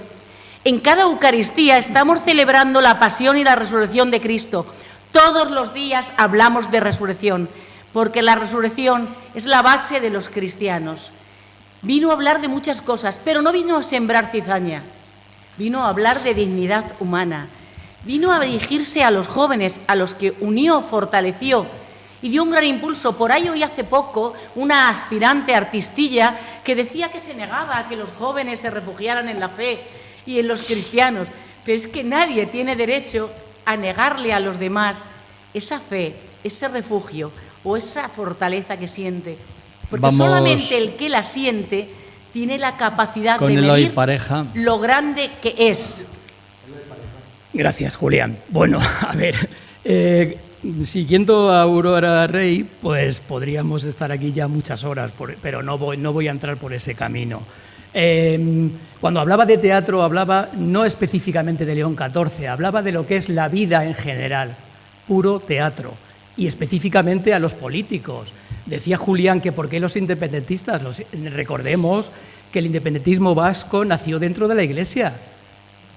en cada Eucaristía estamos celebrando la pasión y la resurrección de Cristo. Todos los días hablamos de resurrección, porque la resurrección es la base de los cristianos. vino a hablar de muchas cosas, pero no vino a sembrar cizaña, vino a hablar de dignidad humana, vino a dirigirse a los jóvenes, a los que unió, fortaleció y dio un gran impulso. Por ahí oí hace poco una aspirante artistilla que decía que se negaba a que los jóvenes se refugiaran en la fe y en los cristianos, pero es que nadie tiene derecho a negarle a los demás esa fe, ese refugio o esa fortaleza que siente, porque solamente el que la siente tiene la capacidad de medir lo grande que es. Gracias, Julián. Bueno, a ver, siguiendo a Aurora Rey, pues podríamos estar aquí ya muchas horas, pero no voy a entrar por ese camino. Cuando hablaba de teatro, hablaba no específicamente de León XIV, hablaba de lo que es la vida en general, puro teatro, y específicamente a los políticos. Decía Julián que por qué los independentistas, recordemos que el independentismo vasco nació dentro de la Iglesia.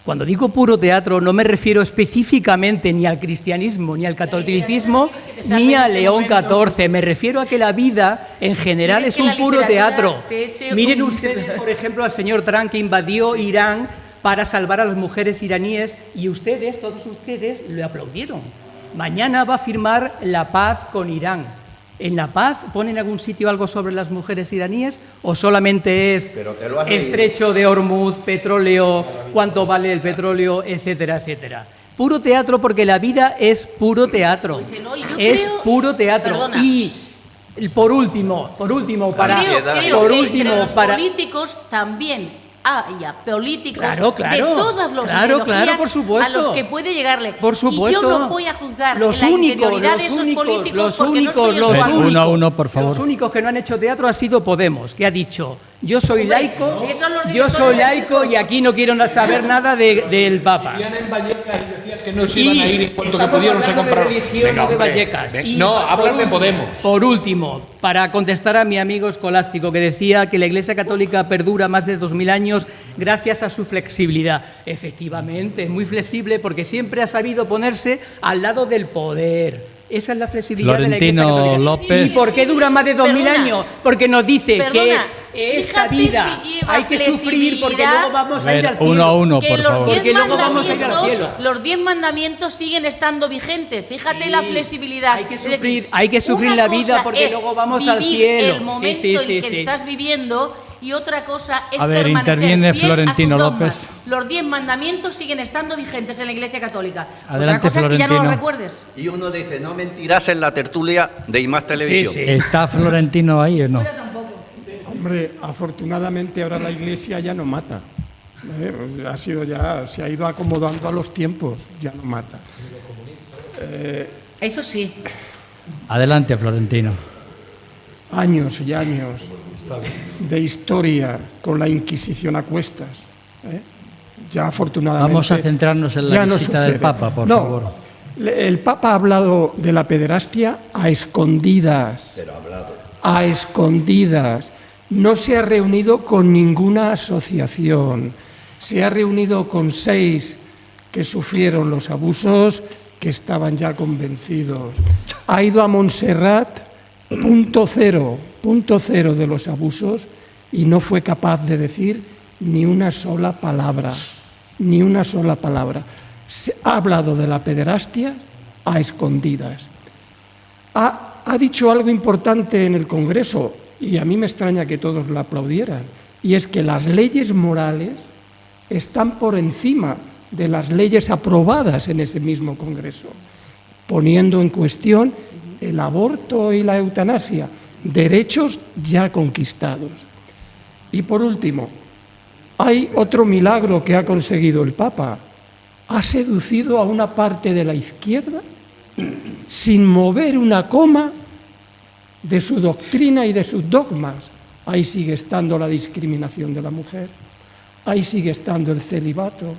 Cuando digo puro teatro no me refiero específicamente ni al cristianismo, ni al catolicismo, ni a León XIV. Me refiero a que la vida en general es un puro teatro. Miren ustedes, por ejemplo, al señor Trump que invadió Irán para salvar a las mujeres iraníes y ustedes, todos ustedes, le aplaudieron. Mañana va a firmar la paz con Irán. ¿En la paz pone en algún sitio algo sobre las mujeres iraníes o solamente es estrecho de Hormuz, petróleo, cuánto vale el petróleo, etcétera, etcétera? Puro teatro porque la vida es puro teatro. Es puro teatro. Perdona. Y por último, para los políticos también haya políticos de todas las ideologías por supuesto, a los que puede llegarle. Por supuesto. Y yo no voy a juzgar los la únicos, interioridad de esos políticos porque no estoy en su ámbito. Uno a uno, por favor. Los únicos que no han hecho teatro ha sido Podemos, que ha dicho: yo soy laico, y aquí no quiero saber nada del Papa. En Vallecas y decían que no se iban a ir en cuanto que pudieron se compraron. Venga, de Vallecas. No, hablar de Podemos. Por último, para contestar a mi amigo escolástico que decía que la Iglesia Católica perdura más de 2000 años gracias a su flexibilidad. Efectivamente, es muy flexible porque siempre ha sabido ponerse al lado del poder. Esa es la flexibilidad de la Iglesia Católica. López. ¿Y por qué dura más de 2000 años? Porque nos dice que esta vida hay que sufrir porque luego vamos a ir al cielo. Uno a uno, por favor. Porque luego vamos a ir al cielo. Los 10 mandamientos siguen estando vigentes. Fíjate la flexibilidad. Hay que sufrir la vida porque luego vamos al cielo. El momento en que estás viviendo. Y otra cosa es interviene Florentino López. Los 10 mandamientos siguen estando vigentes en la Iglesia Católica. Adelante, otra cosa es que ya no lo recuerdes. Y uno dice, no mentirás en la tertulia de IMAX Televisión. Sí. ¿Está Florentino ahí o no? Hombre, afortunadamente ahora la Iglesia ya no mata. Se ha ido acomodando a los tiempos, ya no mata. Eso sí. Adelante, Florentino. Años y años de historia con la Inquisición a cuestas. Ya afortunadamente... Vamos a centrarnos en la visita del Papa, por favor. El Papa ha hablado de la pederastia a escondidas. Pero ha hablado. A escondidas. No se ha reunido con ninguna asociación. Se ha reunido con 6 que sufrieron los abusos, que estaban ya convencidos. Ha ido a Montserrat, punto cero de los abusos, y no fue capaz de decir ni una sola palabra. Ni una sola palabra. Se ha hablado de la pederastia a escondidas. Ha dicho algo importante en el Congreso, y a mí me extraña que todos lo aplaudieran, y es que las leyes morales están por encima de las leyes aprobadas en ese mismo Congreso, poniendo en cuestión el aborto y la eutanasia, derechos ya conquistados. Y por último, hay otro milagro que ha conseguido el Papa. Ha seducido a una parte de la izquierda sin mover una coma de su doctrina y de sus dogmas. Ahí sigue estando la discriminación de la mujer, ahí sigue estando el celibato,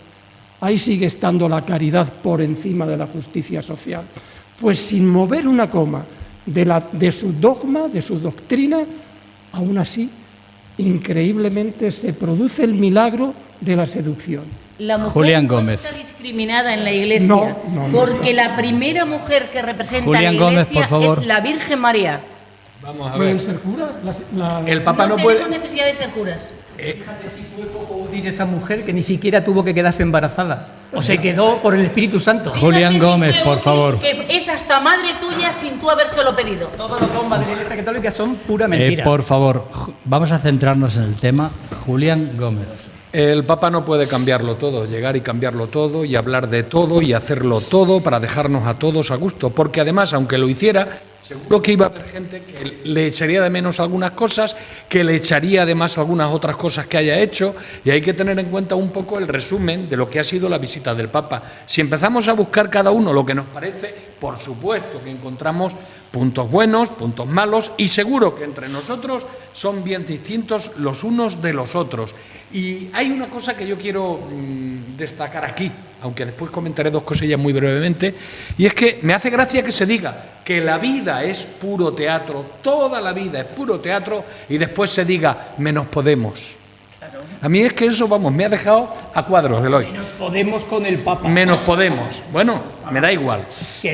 ahí sigue estando la caridad por encima de la justicia social. Pues sin mover una coma de su dogma, de su doctrina, aún así, increíblemente se produce el milagro de la seducción. La mujer Julián no Gómez. está discriminada en la Iglesia, No porque está. la primera mujer que representa Julián a la Gómez, Iglesia por favor. es la Virgen María. Vamos a ¿Pueden ver. ser curas? El Papa no tenemos puede... necesidad de ser curas. Fíjate si fue poco útil esa mujer que ni siquiera tuvo que quedarse embarazada. O se quedó por el Espíritu Santo. Julián Fíjate si Gómez, fue por útil, favor. Que es hasta madre tuya sin tú habérselo pedido. Todos los dogmas de la Iglesia Católica son pura mentira. Por favor, vamos a centrarnos en el tema. Julián Gómez. El Papa no puede cambiarlo todo, llegar y cambiarlo todo y hablar de todo y hacerlo todo para dejarnos a todos a gusto, porque además, aunque lo hiciera, seguro que iba a haber gente que le echaría de menos algunas cosas, que le echaría además algunas otras cosas que haya hecho, y hay que tener en cuenta un poco el resumen de lo que ha sido la visita del Papa. Si empezamos a buscar cada uno lo que nos parece, por supuesto que encontramos puntos buenos, puntos malos, y seguro que entre nosotros son bien distintos los unos de los otros. Y hay una cosa que yo quiero destacar aquí, aunque después comentaré dos cosillas muy brevemente, y es que me hace gracia que se diga que la vida es puro teatro, toda la vida es puro teatro, y después se diga menos Podemos. A mí es que eso, vamos, me ha dejado a cuadros, Eloy. Nos podemos con el Papa. Menos Podemos. Bueno, me da igual.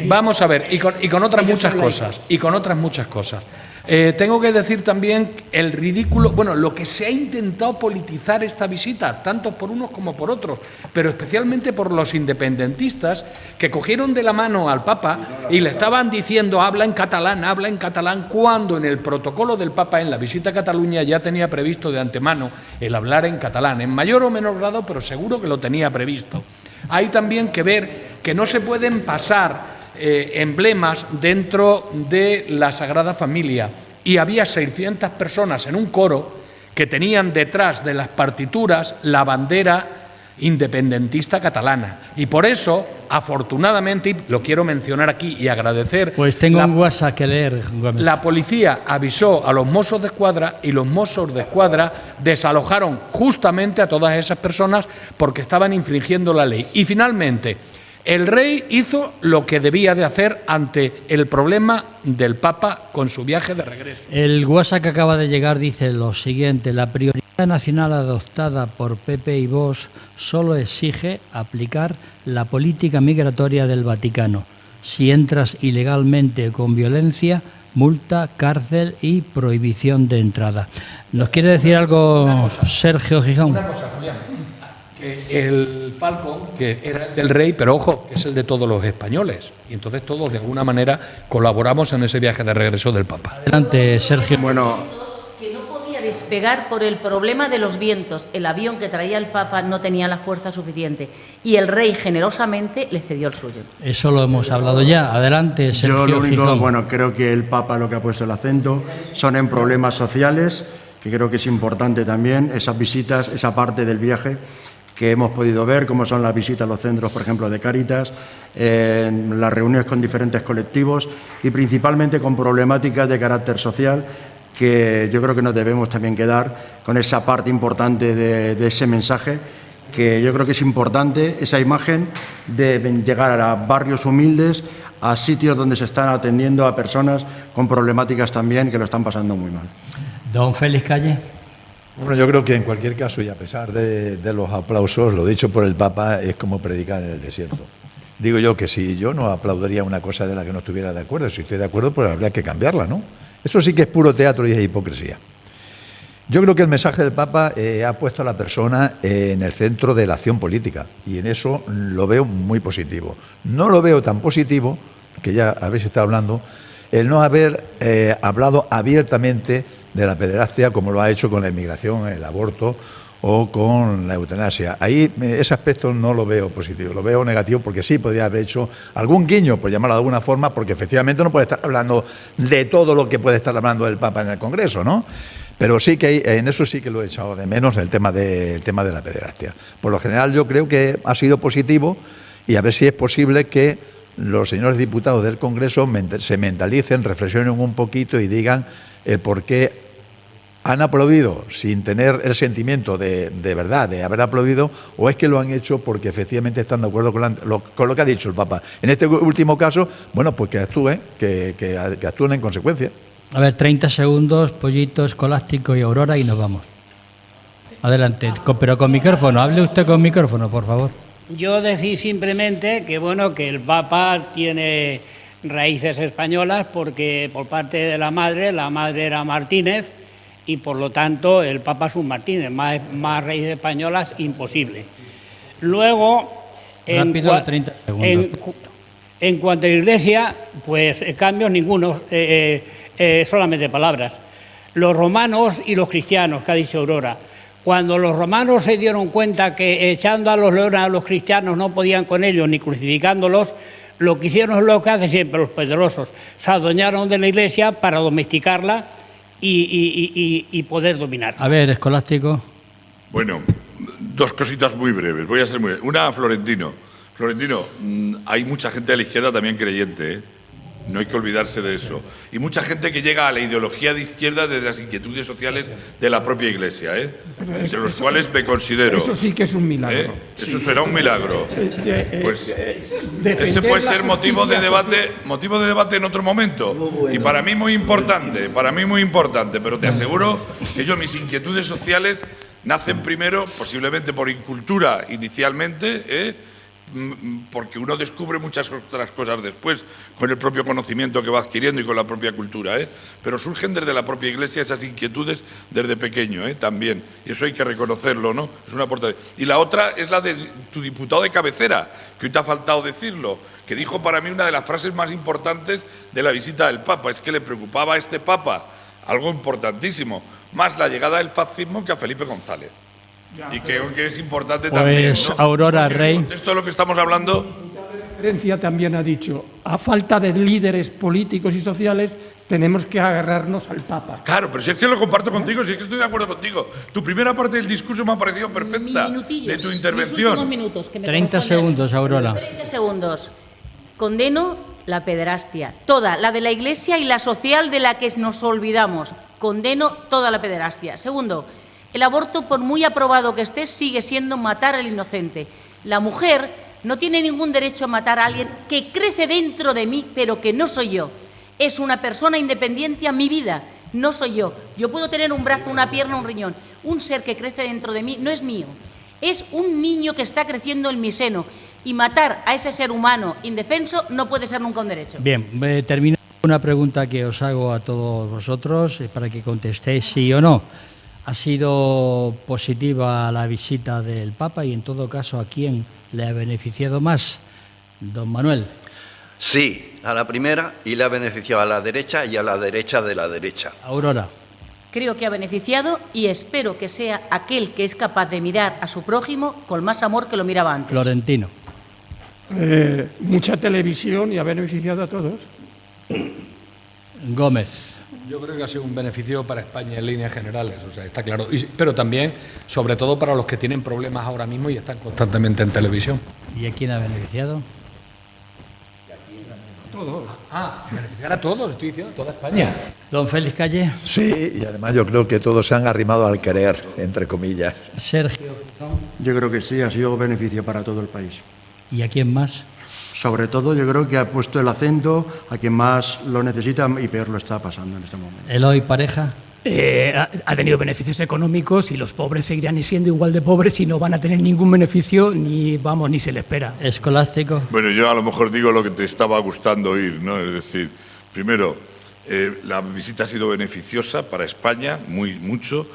Vamos a ver, y con otras muchas cosas. Y con otras muchas cosas. Tengo que decir también el ridículo, bueno, lo que se ha intentado politizar esta visita, tanto por unos como por otros, pero especialmente por los independentistas que cogieron de la mano al Papa y le estaban diciendo habla en catalán, cuando en el protocolo del Papa en la visita a Cataluña ya tenía previsto de antemano el hablar en catalán, en mayor o menor grado, pero seguro que lo tenía previsto. Hay también que ver que no se pueden pasar emblemas dentro de la Sagrada Familia, y había 600 personas en un coro que tenían detrás de las partituras la bandera independentista catalana, y por eso, afortunadamente, y lo quiero mencionar aquí y agradecer, Pues tengo un WhatsApp que leer, Gómez. la policía avisó a los Mossos de Escuadra y los Mossos de Escuadra desalojaron justamente a todas esas personas porque estaban infringiendo la ley. Y finalmente, el rey hizo lo que debía de hacer ante el problema del Papa con su viaje de regreso. El WhatsApp que acaba de llegar dice lo siguiente: la prioridad nacional adoptada por PP y Vox solo exige aplicar la política migratoria del Vaticano. Si entras ilegalmente con violencia, multa, cárcel y prohibición de entrada. ¿Nos quiere decir algo Sergio Gijón? Una cosa, Julián, que el Falcon, que era el del rey, pero ojo, que es el de todos los españoles, y entonces todos de alguna manera colaboramos en ese viaje de regreso del Papa. Adelante, Sergio. Bueno, Que no podía despegar por el problema de los vientos. El avión que traía el Papa no tenía la fuerza suficiente y el rey generosamente le cedió el suyo. Eso lo hemos hablado ya. Adelante, Sergio yo lo único, Gijón. bueno, creo que el Papa lo que ha puesto el acento son en problemas sociales, que creo que es importante también, esas visitas, esa parte del viaje que hemos podido ver, como son las visitas a los centros, por ejemplo, de Cáritas, las reuniones con diferentes colectivos y principalmente con problemáticas de carácter social, que yo creo que nos debemos también quedar con esa parte importante de ese mensaje, que yo creo que es importante, esa imagen de llegar a barrios humildes, a sitios donde se están atendiendo a personas con problemáticas también que lo están pasando muy mal. Don Félix Calle. Bueno, yo creo que en cualquier caso, y a pesar de los aplausos, lo dicho por el Papa es como predicar en el desierto. Digo yo que si yo no aplaudiría una cosa de la que no estuviera de acuerdo, si estoy de acuerdo, pues habría que cambiarla, ¿no? Eso sí que es puro teatro y es hipocresía. Yo creo que el mensaje del Papa ha puesto a la persona en el centro de la acción política, y en eso lo veo muy positivo. No lo veo tan positivo, que ya habéis estado hablando, el no haber hablado abiertamente de la pederastia como lo ha hecho con la inmigración, el aborto o con la eutanasia. Ahí ese aspecto no lo veo positivo, lo veo negativo, porque sí podría haber hecho algún guiño, por llamarlo de alguna forma, porque efectivamente no puede estar hablando de todo lo que puede estar hablando el Papa en el Congreso, ¿no? Pero sí que en eso sí que lo he echado de menos, el tema de la pederastia. Por lo general yo creo que ha sido positivo, y a ver si es posible que los señores diputados del Congreso se mentalicen, reflexionen un poquito y digan el por qué han aplaudido sin tener el sentimiento de verdad de haber aplaudido, o es que lo han hecho porque efectivamente están de acuerdo con lo que ha dicho el Papa. En este último caso, bueno, pues que actúen, que actúen en consecuencia. A ver, 30 segundos, Pollito, Escolástico y Aurora, y nos vamos. Adelante, pero con micrófono. Hable usted con micrófono, por favor. Yo decir simplemente que bueno, que el Papa tiene raíces españolas porque por parte de la madre era Martínez y por lo tanto el Papa es un Martínez, más raíces españolas imposible. Luego, Rápido, 30 segundos. En cuanto a la Iglesia, pues cambios ninguno, solamente palabras. Los romanos y los cristianos, que ha dicho Aurora. Cuando los romanos se dieron cuenta que echando a los leones a los cristianos no podían con ellos ni crucificándolos, lo que hicieron es lo que hacen siempre los poderosos. Se adueñaron de la Iglesia para domesticarla y poder dominar. A ver, Escolástico. Bueno, dos cositas muy breves. Voy a ser muy breve. Una, Florentino. Florentino, hay mucha gente de la izquierda también creyente, ¿eh? No hay que olvidarse de eso. Y mucha gente que llega a la ideología de izquierda desde las inquietudes sociales de la propia Iglesia, ¿eh? Entre los cuales me considero. Eso sí que es un milagro. Eso será un milagro. Pues ese puede ser motivo de debate en otro momento. Y para mí muy importante, pero te aseguro que yo mis inquietudes sociales nacen primero, posiblemente por incultura inicialmente, porque uno descubre muchas otras cosas después con el propio conocimiento que va adquiriendo y con la propia cultura, pero surgen desde la propia Iglesia esas inquietudes desde pequeño, también, y eso hay que reconocerlo, ¿no? Es una aportación. Y la otra es la de tu diputado de cabecera, que hoy te ha faltado decirlo, que dijo para mí una de las frases más importantes de la visita del Papa, es que le preocupaba a este Papa algo importantísimo, más la llegada del fascismo que a Felipe González. Y creo que es importante también, ¿no? Aurora Rey. En esto de lo que estamos hablando. La referencia también ha dicho, a falta de líderes políticos y sociales, tenemos que agarrarnos al Papa. Claro, pero si es que lo comparto contigo, si es que estoy de acuerdo contigo. Tu primera parte del discurso me ha parecido perfecta, de tu intervención. Minutos, que me 30 segundos, Aurora. 30 segundos. Condeno la pederastia, toda, la de la Iglesia y la social de la que nos olvidamos. Condeno toda la pederastia. Segundo, el aborto, por muy aprobado que esté, sigue siendo matar al inocente. La mujer no tiene ningún derecho a matar a alguien que crece dentro de mí, pero que no soy yo. Es una persona independiente a mi vida, no soy yo. Yo puedo tener un brazo, una pierna, un riñón. Un ser que crece dentro de mí no es mío. Es un niño que está creciendo en mi seno. Y matar a ese ser humano indefenso no puede ser nunca un derecho. Bien, termino una pregunta que os hago a todos vosotros para que contestéis sí o no. ¿Ha sido positiva la visita del Papa y, en todo caso, a quién le ha beneficiado más? Don Manuel. Sí, a la primera, y le ha beneficiado a la derecha y a la derecha de la derecha. Aurora. Creo que ha beneficiado y espero que sea aquel que es capaz de mirar a su prójimo con más amor que lo miraba antes. Florentino. Mucha televisión y ha beneficiado a todos. Gómez. Yo creo que ha sido un beneficio para España en líneas generales, o sea, está claro. Pero también, sobre todo, para los que tienen problemas ahora mismo y están constantemente en televisión. ¿Y a quién ha beneficiado? Todos. Beneficiar a todos, estoy diciendo, toda España. Don Félix Calle. Sí, y además yo creo que todos se han arrimado al querer, entre comillas. Sergio. Yo creo que sí, ha sido beneficio para todo el país. ¿Y a quién más? Sobre todo, yo creo que ha puesto el acento a quien más lo necesita y peor lo está pasando en este momento. Eloy Pareja. Ha tenido beneficios económicos y los pobres seguirán siendo igual de pobres y no van a tener ningún beneficio ni se le espera. Escolástico. Bueno, yo a lo mejor digo lo que te estaba gustando oír, ¿no? Es decir, primero, la visita ha sido beneficiosa para España, mucho.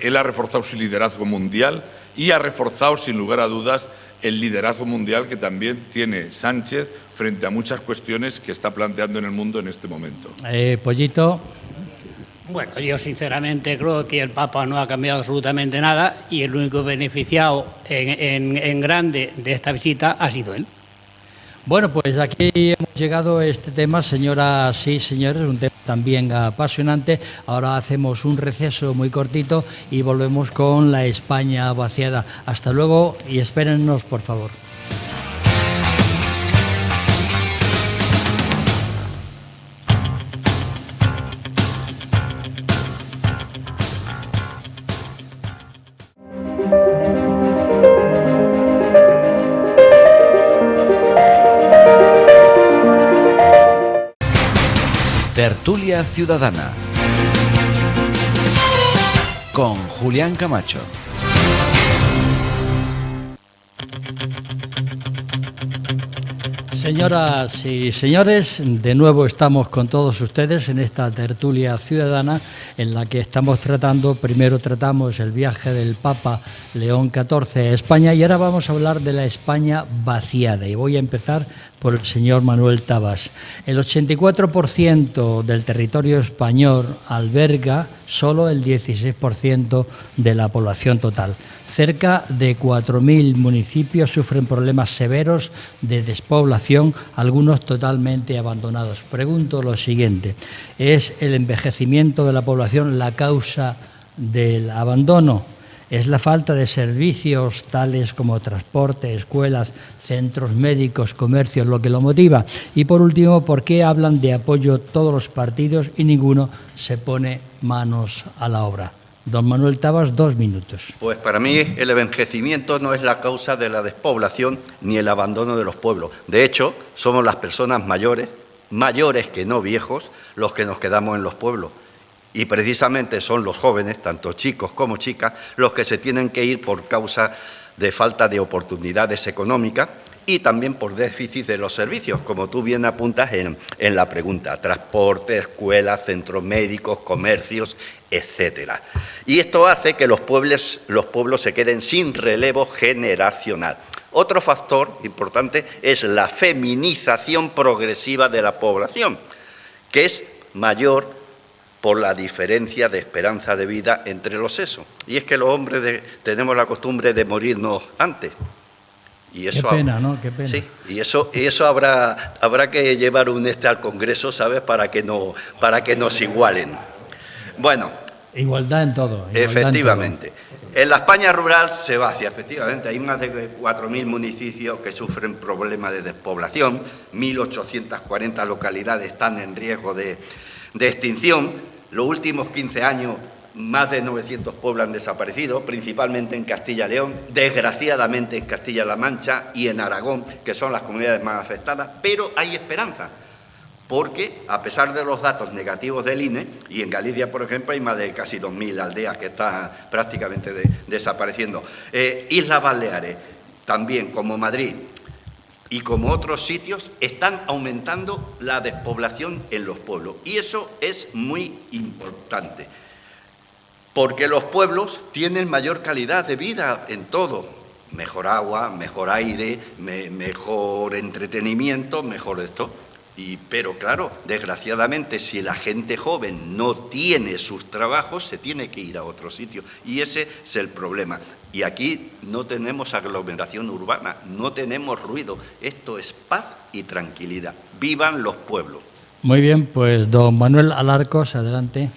Él ha reforzado su liderazgo mundial y ha reforzado, sin lugar a dudas, el liderazgo mundial que también tiene Sánchez frente a muchas cuestiones que está planteando en el mundo en este momento. Pollito. Bueno, yo sinceramente creo que el Papa no ha cambiado absolutamente nada y el único beneficiado en grande de esta visita ha sido él. Bueno, pues aquí hemos llegado a este tema, señoras y señores, un tema también apasionante. Ahora hacemos un receso muy cortito y volvemos con la España vaciada. Hasta luego y espérennos, por favor. Tertulia Ciudadana con Julián Camacho. Señoras y señores, de nuevo estamos con todos ustedes en esta tertulia ciudadana en la que estamos primero tratamos el viaje del Papa León XIV a España y ahora vamos a hablar de la España vaciada. Y voy a empezar por el señor Manuel Tabas. El 84% del territorio español alberga solo el 16% de la población total. Cerca de 4.000 municipios sufren problemas severos de despoblación, algunos totalmente abandonados. Pregunto lo siguiente, ¿es el envejecimiento de la población la causa del abandono? ¿Es la falta de servicios tales como transporte, escuelas, centros médicos, comercios lo que lo motiva? Y por último, ¿por qué hablan de apoyo todos los partidos y ninguno se pone manos a la obra? Don Manuel Tabas, 2 minutos. Pues para mí el envejecimiento no es la causa de la despoblación ni el abandono de los pueblos. De hecho, somos las personas mayores que no viejos, los que nos quedamos en los pueblos. Y precisamente son los jóvenes, tanto chicos como chicas, los que se tienen que ir por causa de falta de oportunidades económicas y también por déficit de los servicios, como tú bien apuntas en la pregunta, transporte, escuelas, centros médicos, comercios, etcétera. Y esto hace que los pueblos se queden sin relevo generacional. Otro factor importante es la feminización progresiva de la población, que es mayor por la diferencia de esperanza de vida entre los sexos. Y es que los hombres tenemos la costumbre de morirnos antes. Y eso, qué pena, ¿no? Qué pena. Sí, y eso habrá que llevar al Congreso, ¿sabes?, para que nos igualen. Bueno. Igualdad en todo. Efectivamente. En la España rural se vacia, efectivamente. Hay más de 4.000 municipios que sufren problemas de despoblación, 1.840 localidades están en riesgo de extinción. Los últimos 15 años, más de 900 pueblos han desaparecido, principalmente en Castilla y León, desgraciadamente en Castilla-La Mancha y en Aragón, que son las comunidades más afectadas, pero hay esperanza, porque a pesar de los datos negativos del INE, y en Galicia, por ejemplo, hay más de casi 2.000 aldeas que están prácticamente desapareciendo. Islas Baleares, también como Madrid y como otros sitios, están aumentando la despoblación en los pueblos. Y eso es muy importante, porque los pueblos tienen mayor calidad de vida en todo. Mejor agua, mejor aire, mejor entretenimiento, mejor esto. Pero claro, desgraciadamente, si la gente joven no tiene sus trabajos, se tiene que ir a otro sitio. Y ese es el problema. Y aquí no tenemos aglomeración urbana, no tenemos ruido. Esto es paz y tranquilidad. ¡Vivan los pueblos! Muy bien, pues don Manuel Alarcos, adelante.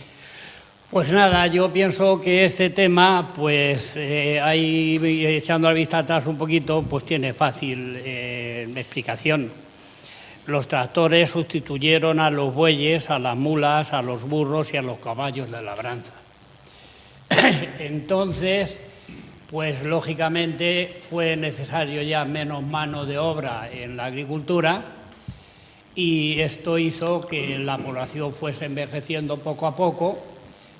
Pues nada, yo pienso que este tema, pues ahí echando la vista atrás un poquito, pues tiene fácil explicación. Los tractores sustituyeron a los bueyes, a las mulas, a los burros y a los caballos de labranza. Entonces, pues lógicamente fue necesario ya menos mano de obra en la agricultura y esto hizo que la población fuese envejeciendo poco a poco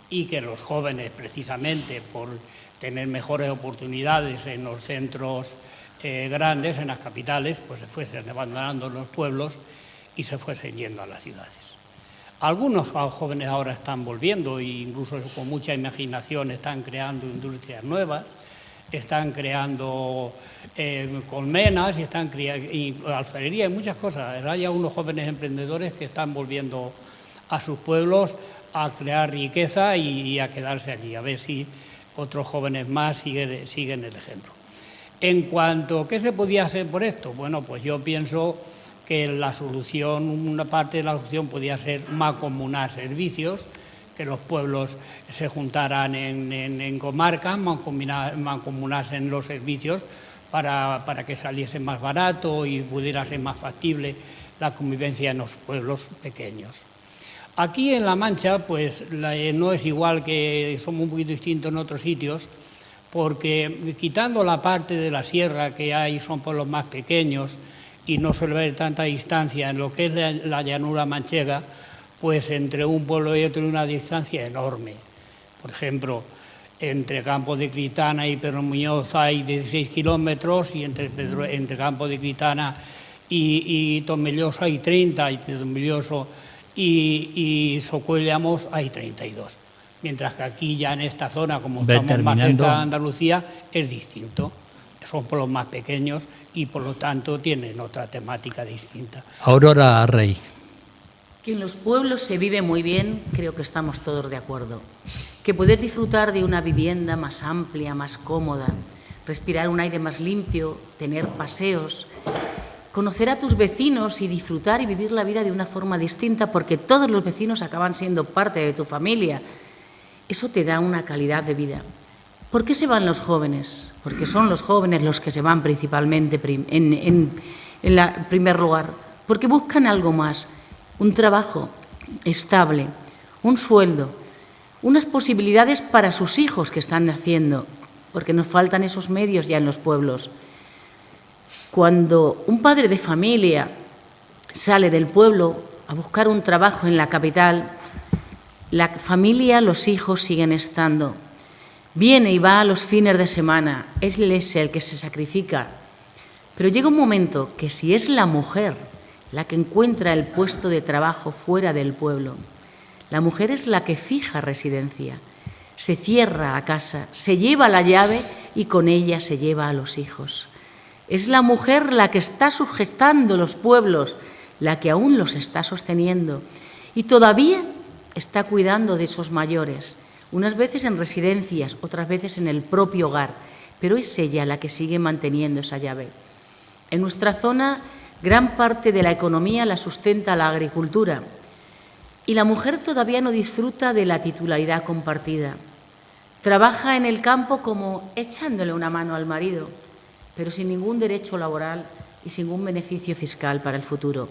y que los jóvenes, precisamente por tener mejores oportunidades en los centros grandes, en las capitales, pues se fuesen abandonando los pueblos y se fuesen yendo a las ciudades. Algunos jóvenes ahora están volviendo e incluso con mucha imaginación están creando industrias nuevas, están creando colmenas y están creando alfarería y muchas cosas. Hay unos jóvenes emprendedores que están volviendo a sus pueblos a crear riqueza y a quedarse allí, a ver si otros jóvenes más siguen el ejemplo. En cuanto a qué se podía hacer por esto, bueno, pues yo pienso que la solución, una parte de la solución podía ser mancomunar servicios, que los pueblos se juntaran en comarcas, mancomunasen los servicios para que saliese más barato y pudiera ser más factible la convivencia en los pueblos pequeños. Aquí en La Mancha, pues no es igual, que somos un poquito distintos en otros sitios, porque quitando la parte de la sierra que hay, son pueblos más pequeños y no suele haber tanta distancia en lo que es la llanura manchega, pues entre un pueblo y otro hay una distancia enorme. Por ejemplo, entre Campos de Critana y Pedro Muñoz hay 16 kilómetros y entre Campos de Critana y Tomelloso hay 30, y Tomelloso y Socuellamos hay 32. Mientras que aquí ya en esta zona, como estamos más cerca de Andalucía, es distinto. Son pueblos más pequeños y por lo tanto tienen otra temática distinta. Aurora Rey. Que en los pueblos se vive muy bien, creo que estamos todos de acuerdo. Que poder disfrutar de una vivienda más amplia, más cómoda, respirar un aire más limpio, tener paseos, conocer a tus vecinos y disfrutar y vivir la vida de una forma distinta, porque todos los vecinos acaban siendo parte de tu familia. Eso te da una calidad de vida. ¿Por qué se van los jóvenes? Porque son los jóvenes los que se van principalmente en primer lugar. Porque buscan algo más, un trabajo estable, un sueldo, unas posibilidades para sus hijos que están naciendo, porque nos faltan esos medios ya en los pueblos. Cuando un padre de familia sale del pueblo a buscar un trabajo en la capital, la familia, los hijos siguen estando. Viene y va a los fines de semana, él es el que se sacrifica. Pero llega un momento que si es la mujer la que encuentra el puesto de trabajo fuera del pueblo, la mujer es la que fija residencia, se cierra a casa, se lleva la llave y con ella se lleva a los hijos. Es la mujer la que está sujetando los pueblos, la que aún los está sosteniendo y todavía está cuidando de esos mayores, unas veces en residencias, otras veces en el propio hogar, pero es ella la que sigue manteniendo esa llave. En nuestra zona, gran parte de la economía la sustenta la agricultura y la mujer todavía no disfruta de la titularidad compartida. Trabaja en el campo como echándole una mano al marido, pero sin ningún derecho laboral y sin ningún beneficio fiscal para el futuro.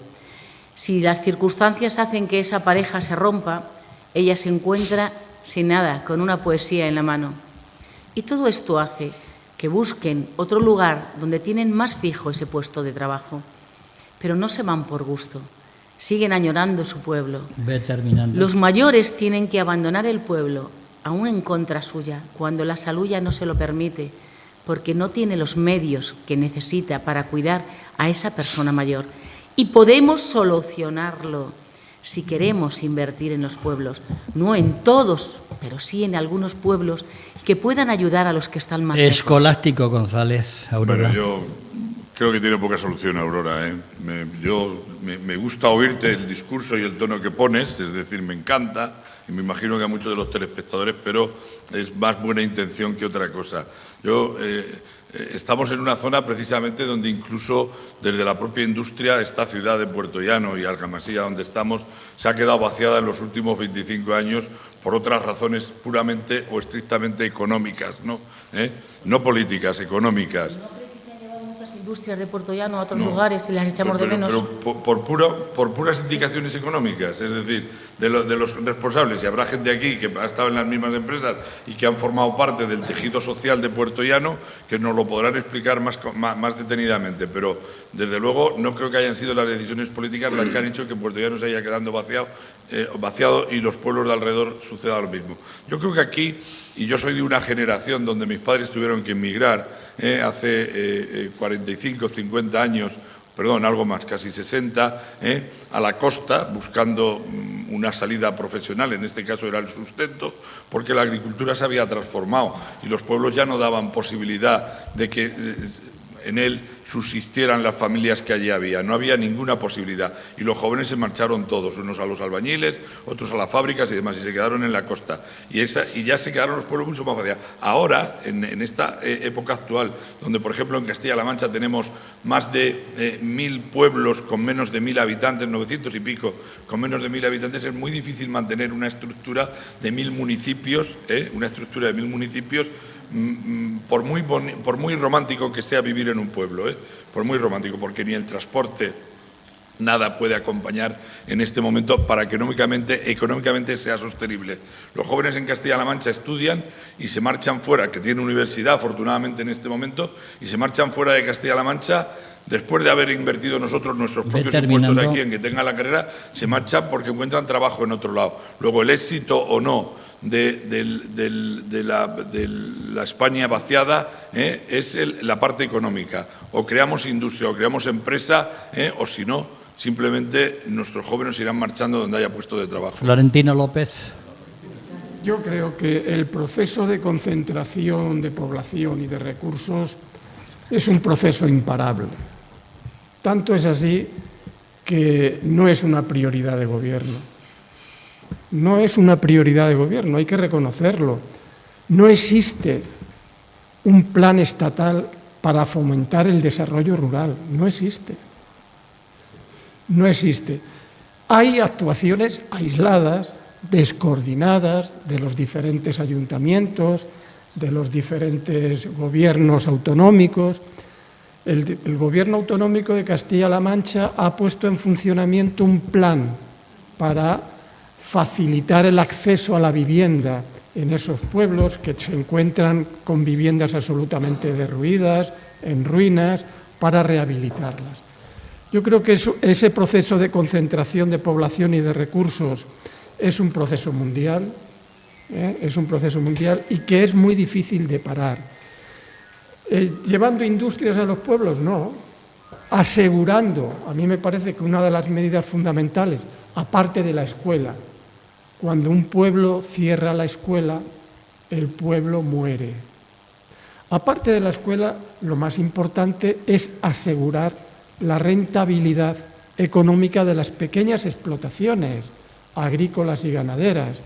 Si las circunstancias hacen que esa pareja se rompa, ella se encuentra sin nada, con una poesía en la mano. Y todo esto hace que busquen otro lugar donde tienen más fijo ese puesto de trabajo. Pero no se van por gusto, siguen añorando su pueblo. Ve terminando. Los mayores tienen que abandonar el pueblo, aún en contra suya, cuando la salud ya no se lo permite, porque no tiene los medios que necesita para cuidar a esa persona mayor. Y podemos solucionarlo si queremos invertir en los pueblos, no en todos, pero sí en algunos pueblos que puedan ayudar a los que están más lejos. Escolástico González, Aurora. Bueno, yo creo que tiene poca solución, Aurora. Me gusta oírte el discurso y el tono que pones, es decir, me encanta, y me imagino que a muchos de los telespectadores, pero es más buena intención que otra cosa. Estamos en una zona precisamente donde incluso desde la propia industria esta ciudad de Puerto Llano y Argamasilla donde estamos se ha quedado vaciada en los últimos 25 años por otras razones puramente o estrictamente económicas, ¿no? No políticas, económicas. Industrias de Puerto Llano a otros lugares y las echamos de menos. Pero por puras indicaciones económicas, es decir, de los responsables. Y habrá gente aquí que ha estado en las mismas empresas y que han formado parte del tejido social de Puerto Llano que nos lo podrán explicar más detenidamente. Pero, desde luego, no creo que hayan sido las decisiones políticas las que han hecho que Puerto Llano se haya quedado vaciado y los pueblos de alrededor suceda lo mismo. Yo creo que aquí, y yo soy de una generación donde mis padres tuvieron que emigrar, hace 45, 50 años, perdón, algo más, casi 60, a la costa, buscando una salida profesional, en este caso era el sustento, porque la agricultura se había transformado y los pueblos ya no daban posibilidad de que en él subsistieran las familias que allí había. No había ninguna posibilidad. Y los jóvenes se marcharon todos, unos a los albañiles, otros a las fábricas y demás, y se quedaron en la costa. Y ya se quedaron los pueblos mucho más vaciados. Ahora, en esta época actual, donde, por ejemplo, en Castilla-La Mancha tenemos más de 1.000 pueblos con menos de 1.000 habitantes, 900 y pico, con menos de 1.000 habitantes, es muy difícil mantener una estructura de 1.000 municipios, por muy romántico que sea vivir en un pueblo, por muy romántico, porque ni el transporte, nada puede acompañar en este momento para que económicamente sea sostenible. Los jóvenes en Castilla-La Mancha estudian y se marchan fuera, que tienen universidad afortunadamente en este momento, y se marchan fuera de Castilla-La Mancha. Después de haber invertido nosotros nuestros propios impuestos aquí en que tengan la carrera, se marchan porque encuentran trabajo en otro lado. Luego, el éxito o no de la España vaciada es la parte económica. O creamos industria o creamos empresa, o si no, simplemente nuestros jóvenes irán marchando donde haya puesto de trabajo. Florentino López. Yo creo que el proceso de concentración de población y de recursos es un proceso imparable. Tanto es así que no es una prioridad de gobierno. No es una prioridad de gobierno, hay que reconocerlo. No existe un plan estatal para fomentar el desarrollo rural, no existe. No existe. Hay actuaciones aisladas, descoordinadas de los diferentes ayuntamientos, de los diferentes gobiernos autonómicos. El Gobierno autonómico de Castilla-La Mancha ha puesto en funcionamiento un plan para facilitar el acceso a la vivienda en esos pueblos que se encuentran con viviendas absolutamente derruidas, en ruinas, para rehabilitarlas. Yo creo que ese proceso de concentración de población y de recursos es un proceso mundial, y que es muy difícil de parar. ¿Llevando industrias a los pueblos? No. Asegurando, a mí me parece que una de las medidas fundamentales, aparte de la escuela, cuando un pueblo cierra la escuela, el pueblo muere. Aparte de la escuela, lo más importante es asegurar la rentabilidad económica de las pequeñas explotaciones agrícolas y ganaderas,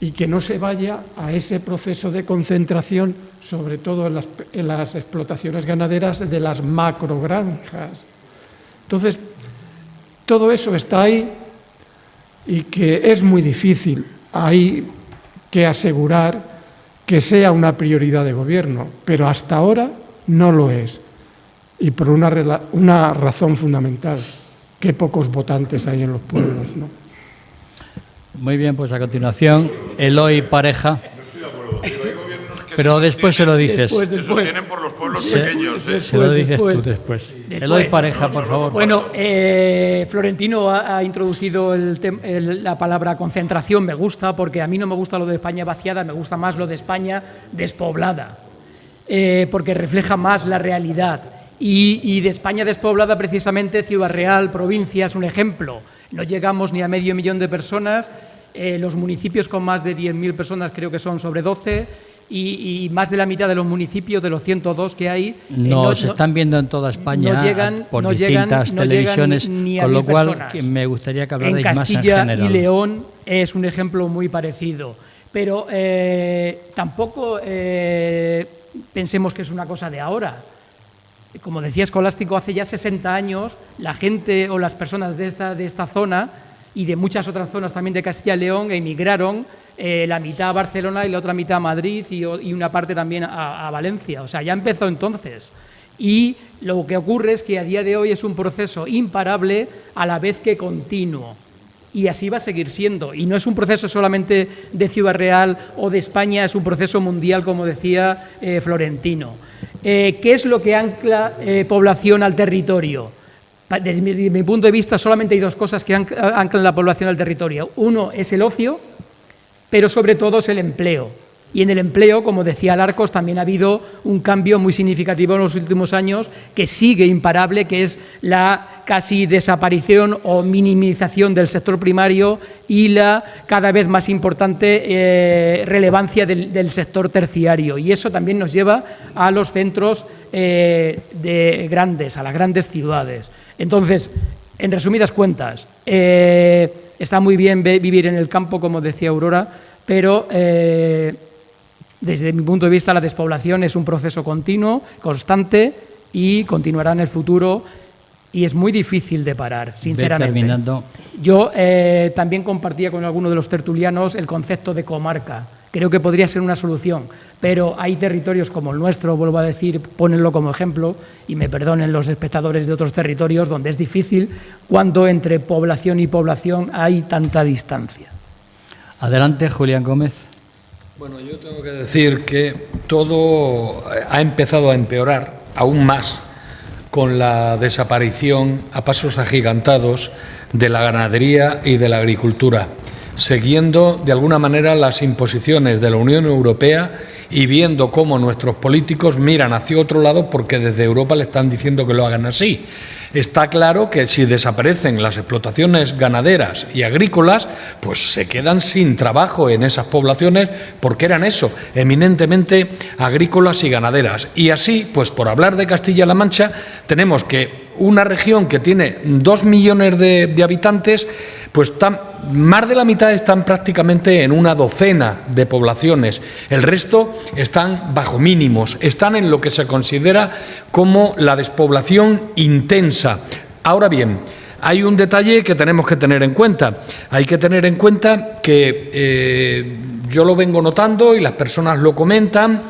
y que no se vaya a ese proceso de concentración, sobre todo en las explotaciones ganaderas de las macrogranjas. Entonces, todo eso está ahí y que es muy difícil. Hay que asegurar que sea una prioridad de gobierno, pero hasta ahora no lo es. Y por una razón fundamental, que pocos votantes hay en los pueblos, ¿no? Muy bien, pues a continuación, Eloy Pareja. Pero después se lo dices. Eso tienen por los pueblos pequeños. Se lo dices tú después. Eloy Pareja, por favor. Bueno, Florentino ha introducido la palabra concentración. Me gusta, porque a mí no me gusta lo de España vaciada, me gusta más lo de España despoblada, porque refleja más la realidad. Y de España despoblada, precisamente, Ciudad Real, provincia, es un ejemplo. No llegamos ni a 500.000 de personas, los municipios con más de 10.000 personas creo que son sobre 12, y más de la mitad de los municipios, de los 102 que hay... se están viendo en toda España por distintas televisiones, con lo cual me gustaría que hablarais más en general. En Castilla y León es un ejemplo muy parecido, pero tampoco pensemos que es una cosa de ahora. Como decía Escolástico, hace ya 60 años la gente o las personas de esta zona y de muchas otras zonas también de Castilla y León emigraron, la mitad a Barcelona y la otra mitad a Madrid y una parte también a Valencia. O sea, ya empezó entonces. Y lo que ocurre es que a día de hoy es un proceso imparable a la vez que continuo. Y así va a seguir siendo. Y no es un proceso solamente de Ciudad Real o de España, es un proceso mundial, como decía Florentino. ¿Qué es lo que ancla población al territorio? Desde mi punto de vista, solamente hay dos cosas que anclan la población al territorio. Uno es el ocio, pero sobre todo es el empleo. Y en el empleo, como decía Larcos, también ha habido un cambio muy significativo en los últimos años que sigue imparable, que es la casi desaparición o minimización del sector primario y la cada vez más importante relevancia del sector terciario. Y eso también nos lleva a los centros a las grandes ciudades. Entonces, en resumidas cuentas, está muy bien vivir en el campo, como decía Aurora, pero... desde mi punto de vista, la despoblación es un proceso continuo, constante y continuará en el futuro y es muy difícil de parar, sinceramente. Terminando. Yo también compartía con algunos de los tertulianos el concepto de comarca. Creo que podría ser una solución, pero hay territorios como el nuestro, vuelvo a decir, ponenlo como ejemplo, y me perdonen los espectadores de otros territorios, donde es difícil cuando entre población y población hay tanta distancia. Adelante, Julián Gómez. Bueno, yo tengo que decir que todo ha empezado a empeorar aún más con la desaparición a pasos agigantados de la ganadería y de la agricultura. siguiendo de alguna manera las imposiciones de la Unión Europea y viendo cómo nuestros políticos miran hacia otro lado porque desde Europa le están diciendo que lo hagan así. Está claro que si desaparecen las explotaciones ganaderas y agrícolas, pues se quedan sin trabajo en esas poblaciones porque eran eso, eminentemente agrícolas y ganaderas. Y así, pues por hablar de Castilla-La Mancha, tenemos que una región que tiene 2 millones de habitantes, pues más de la mitad están prácticamente en una docena de poblaciones. El resto están bajo mínimos, están en lo que se considera como la despoblación intensa. Ahora bien, hay un detalle que tenemos que tener en cuenta. Hay que tener en cuenta que yo lo vengo notando y las personas lo comentan.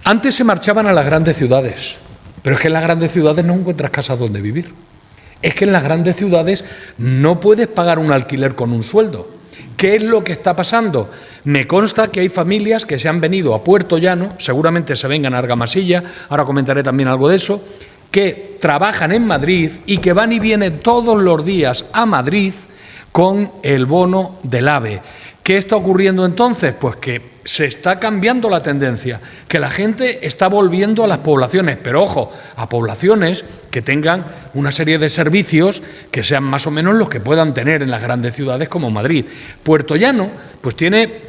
Antes se marchaban a las grandes ciudades, pero es que en las grandes ciudades no encuentras casas donde vivir. Es que en las grandes ciudades no puedes pagar un alquiler con un sueldo. ¿Qué es lo que está pasando? Me consta que hay familias que se han venido a Puerto Llano, seguramente se vengan a Argamasilla, ahora comentaré también algo de eso, que trabajan en Madrid y que van y vienen todos los días a Madrid con el bono del AVE. ¿Qué está ocurriendo entonces? Pues que se está cambiando la tendencia, que la gente está volviendo a las poblaciones, pero ojo, a poblaciones que tengan una serie de servicios que sean más o menos los que puedan tener en las grandes ciudades como Madrid. Puerto Llano pues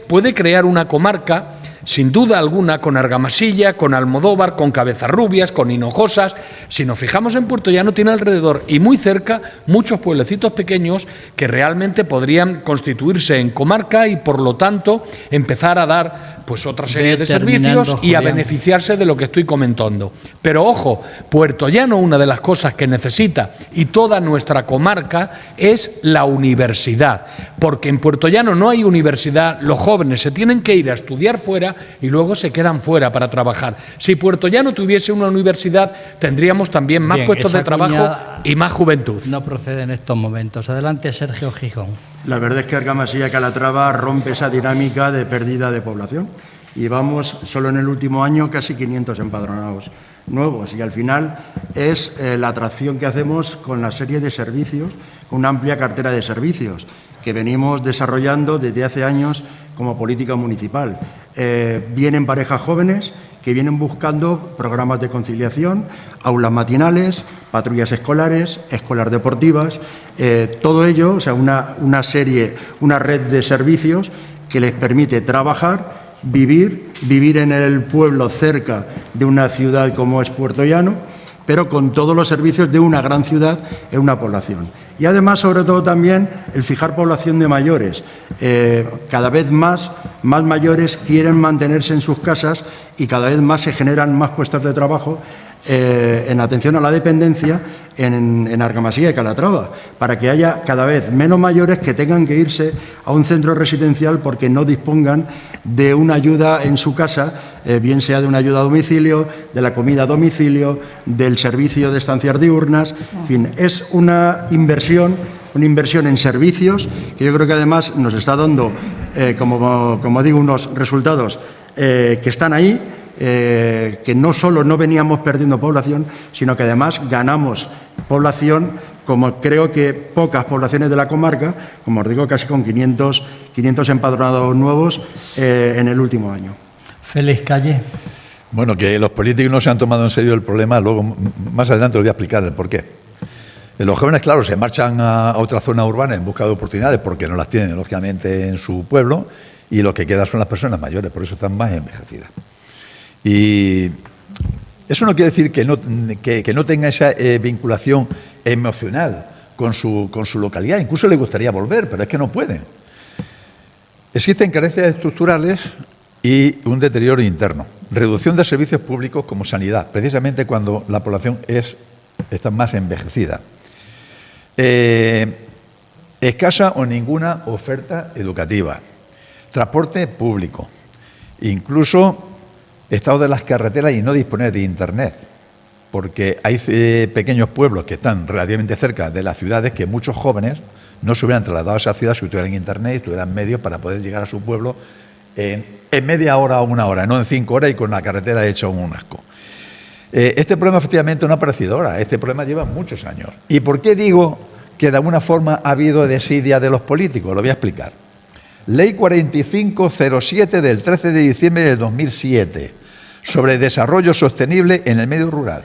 puede crear una comarca, sin duda alguna, con Argamasilla, con Almodóvar, con Cabezarrubias, con Hinojosas. Si nos fijamos en Puerto Llano, tiene alrededor y muy cerca muchos pueblecitos pequeños que realmente podrían constituirse en comarca y, por lo tanto, empezar a dar pues otra serie de servicios y a beneficiarse de lo que estoy comentando. Pero ojo, Puerto Llano, una de las cosas que necesita, y toda nuestra comarca, es la universidad, porque en Puerto Llano no hay universidad, los jóvenes se tienen que ir a estudiar fuera y luego se quedan fuera para trabajar. Si Puerto Llano tuviese una universidad, tendríamos también más puestos de trabajo y más juventud. No procede en estos momentos. Adelante, Sergio Gijón. La verdad es que Argamasilla Calatrava rompe esa dinámica de pérdida de población y vamos solo en el último año casi 500 empadronados nuevos y al final es la atracción que hacemos con la serie de servicios, una amplia cartera de servicios que venimos desarrollando desde hace años como política municipal. Vienen parejas jóvenes que vienen buscando programas de conciliación, aulas matinales, patrullas escolares, escolas deportivas, todo ello, o sea, una red de servicios que les permite trabajar, vivir en el pueblo cerca de una ciudad como es Puerto Llano, pero con todos los servicios de una gran ciudad en una población. Y además, sobre todo también, el fijar población de mayores. Cada vez más mayores quieren mantenerse en sus casas y cada vez más se generan más puestos de trabajo en atención a la dependencia en Argamasilla y Calatrava, para que haya cada vez menos mayores que tengan que irse a un centro residencial porque no dispongan de una ayuda en su casa, bien sea de una ayuda a domicilio, de la comida a domicilio, del servicio de estancias diurnas. En fin, es una inversión en servicios que yo creo que además nos está dando, como digo, unos resultados que están ahí, que no solo no veníamos perdiendo población, sino que además ganamos población, como creo que pocas poblaciones de la comarca, como os digo, casi con 500 empadronados nuevos en el último año. Félix Calle. Bueno, que los políticos no se han tomado en serio el problema, luego más adelante os voy a explicar el porqué. Los jóvenes, claro, se marchan a otra zona urbana en busca de oportunidades porque no las tienen, lógicamente, en su pueblo, y lo que queda son las personas mayores, por eso están más envejecidas. Y eso no quiere decir que no tenga esa vinculación emocional con su localidad. Incluso le gustaría volver, pero es que no pueden. Existen carencias estructurales y un deterioro interno. Reducción de servicios públicos como sanidad, precisamente cuando la población está más envejecida. Escasa o ninguna oferta educativa. Transporte público. Incluso estado de las carreteras y no disponer de Internet, porque hay pequeños pueblos que están relativamente cerca de las ciudades que muchos jóvenes no se hubieran trasladado a esa ciudad si tuvieran Internet y tuvieran medios para poder llegar a su pueblo en media hora o una hora, no en 5 horas y con la carretera hecha un asco. Este problema efectivamente no ha aparecido ahora, este problema lleva muchos años. ¿Y por qué digo que de alguna forma ha habido desidia de los políticos. Lo voy a explicar. Ley 4507 del 13 de diciembre de 2007 sobre desarrollo sostenible en el medio rural.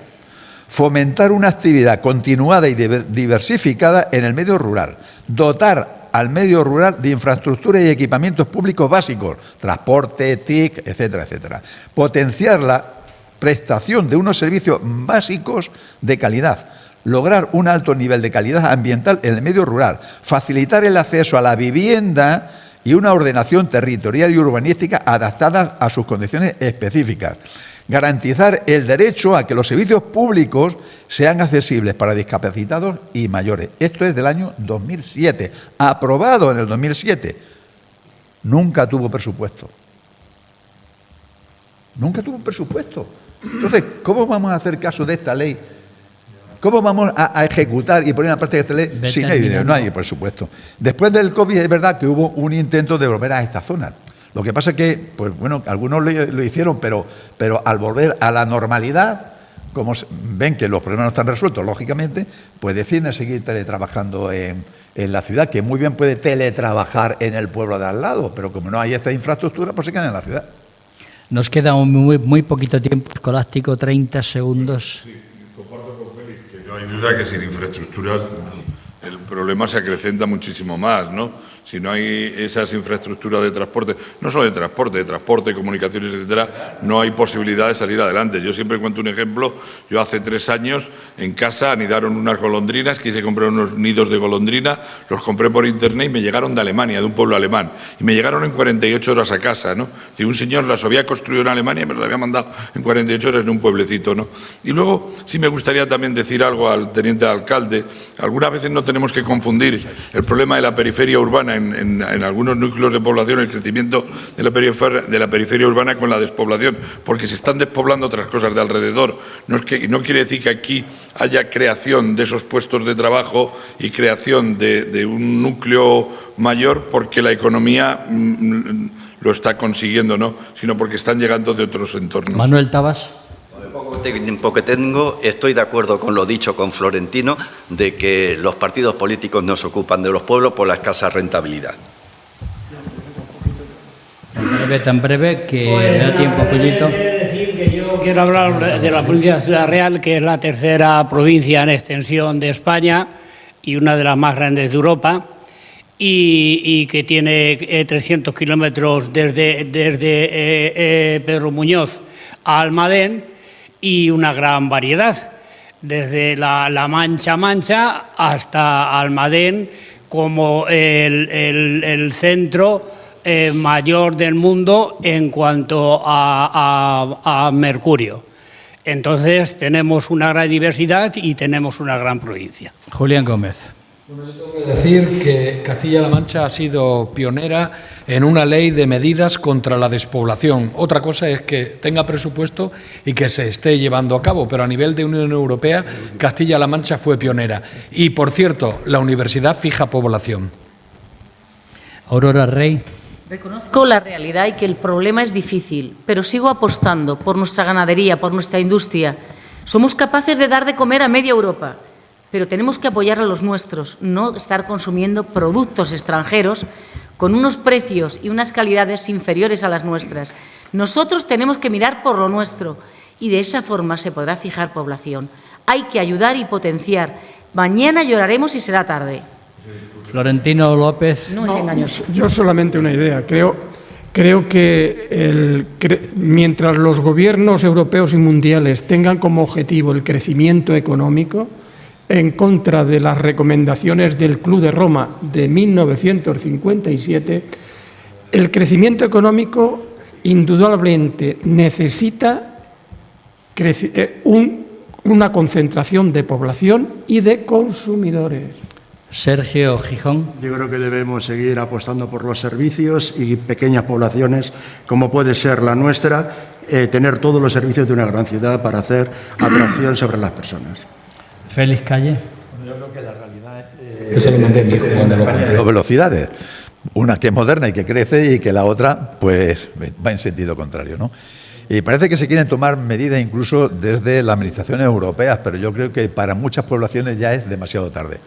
Fomentar una actividad continuada y diversificada en el medio rural. Dotar al medio rural de infraestructura y equipamientos públicos básicos, transporte, TIC, etcétera, etcétera. Potenciar la prestación de unos servicios básicos de calidad. Lograr un alto nivel de calidad ambiental en el medio rural. Facilitar el acceso a la vivienda y una ordenación territorial y urbanística adaptadas a sus condiciones específicas. Garantizar el derecho a que los servicios públicos sean accesibles para discapacitados y mayores. Esto es del año 2007, aprobado en el 2007. Nunca tuvo presupuesto. Nunca tuvo presupuesto. Entonces, ¿cómo vamos a hacer caso de esta ley? ¿Cómo vamos a ejecutar y poner en práctica esta ley si no hay dinero? No hay presupuesto. Después del COVID es verdad que hubo un intento de volver a esta zona. Lo que pasa es que, pues bueno, algunos lo hicieron, pero al volver a la normalidad, como ven que los problemas no están resueltos, lógicamente, pues deciden seguir teletrabajando en la ciudad, que muy bien puede teletrabajar en el pueblo de al lado, pero como no hay esta infraestructura, pues se quedan en la ciudad. Nos queda muy poquito tiempo, Escolástico, 30 segundos. Sí, comparto con Félix, que no hay duda que sin infraestructuras el problema se acrecenta muchísimo más, ¿no? Si no hay esas infraestructuras de transporte, no solo de transporte, comunicaciones, etcétera, no hay posibilidad de salir adelante. Yo siempre cuento un ejemplo. Yo hace 3 años en casa anidaron unas golondrinas, quise comprar unos nidos de golondrina, los compré por internet y me llegaron de Alemania, de un pueblo alemán, y me llegaron en 48 horas a casa, ¿no? Si un señor las había construido en Alemania y me las había mandado en 48 horas en un pueblecito, ¿no? Y luego sí me gustaría también decir algo al teniente alcalde. Algunas veces no tenemos que confundir el problema de la periferia urbana en algunos núcleos de población, el crecimiento de la periferia urbana con la despoblación, porque se están despoblando otras cosas de alrededor. No quiere decir que aquí haya creación de esos puestos de trabajo y creación de un núcleo mayor porque la economía lo está consiguiendo, ¿no? Sino porque están llegando de otros entornos. Manuel Tabas. Poco tiempo que tengo, estoy de acuerdo con lo dicho con Florentino de que los partidos políticos no se ocupan de los pueblos por la escasa rentabilidad. Tan breve que me da tiempo, Pollito. Decir que yo quiero hablar de la provincia de Ciudad Real, que es la tercera provincia en extensión de España y una de las más grandes de Europa, y que tiene 300 kilómetros desde Pedro Muñoz a Almadén, y una gran variedad, desde la Mancha hasta Almadén, como el centro mayor del mundo en cuanto a mercurio. Entonces tenemos una gran diversidad y tenemos una gran provincia. Julián Gómez. Bueno, yo tengo que decir que Castilla-La Mancha ha sido pionera en una ley de medidas contra la despoblación. Otra cosa es que tenga presupuesto y que se esté llevando a cabo, pero a nivel de Unión Europea, Castilla-La Mancha fue pionera. Y, por cierto, la universidad fija población. Aurora Rey. Reconozco la realidad y que el problema es difícil, pero sigo apostando por nuestra ganadería, por nuestra industria. Somos capaces de dar de comer a media Europa, pero tenemos que apoyar a los nuestros, no estar consumiendo productos extranjeros con unos precios y unas calidades inferiores a las nuestras. Nosotros tenemos que mirar por lo nuestro y de esa forma se podrá fijar población. Hay que ayudar y potenciar. Mañana lloraremos y será tarde. Florentino López. No es engañoso. Yo solamente una idea. Creo que mientras los gobiernos europeos y mundiales tengan como objetivo el crecimiento económico, en contra de las recomendaciones del Club de Roma de 1957, el crecimiento económico indudablemente necesita una concentración de población y de consumidores. Sergio Gijón. Yo creo que debemos seguir apostando por los servicios y pequeñas poblaciones, como puede ser la nuestra, tener todos los servicios de una gran ciudad para hacer atracción sobre las personas. Félix Calle. Yo creo que la realidad es dos velocidades. Una que es moderna y que crece y que la otra pues va en sentido contrario, ¿no? Y parece que se quieren tomar medidas incluso desde las administraciones europeas, pero yo creo que para muchas poblaciones ya es demasiado tarde.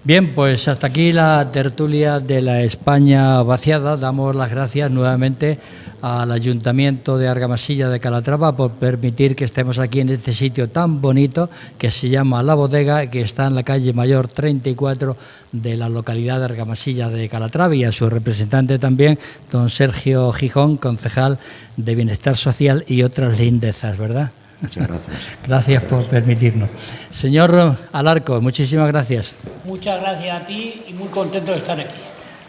Bien, pues hasta aquí la tertulia de la España vaciada. Damos las gracias nuevamente al Ayuntamiento de Argamasilla de Calatrava por permitir que estemos aquí en este sitio tan bonito que se llama La Bodega, que está en la calle Mayor 34 de la localidad de Argamasilla de Calatrava, y a su representante también, don Sergio Gijón, concejal de Bienestar Social y otras lindezas, ¿verdad? Muchas gracias. Gracias por permitirnos. Señor Alarco, muchísimas gracias. Muchas gracias a ti y muy contento de estar aquí.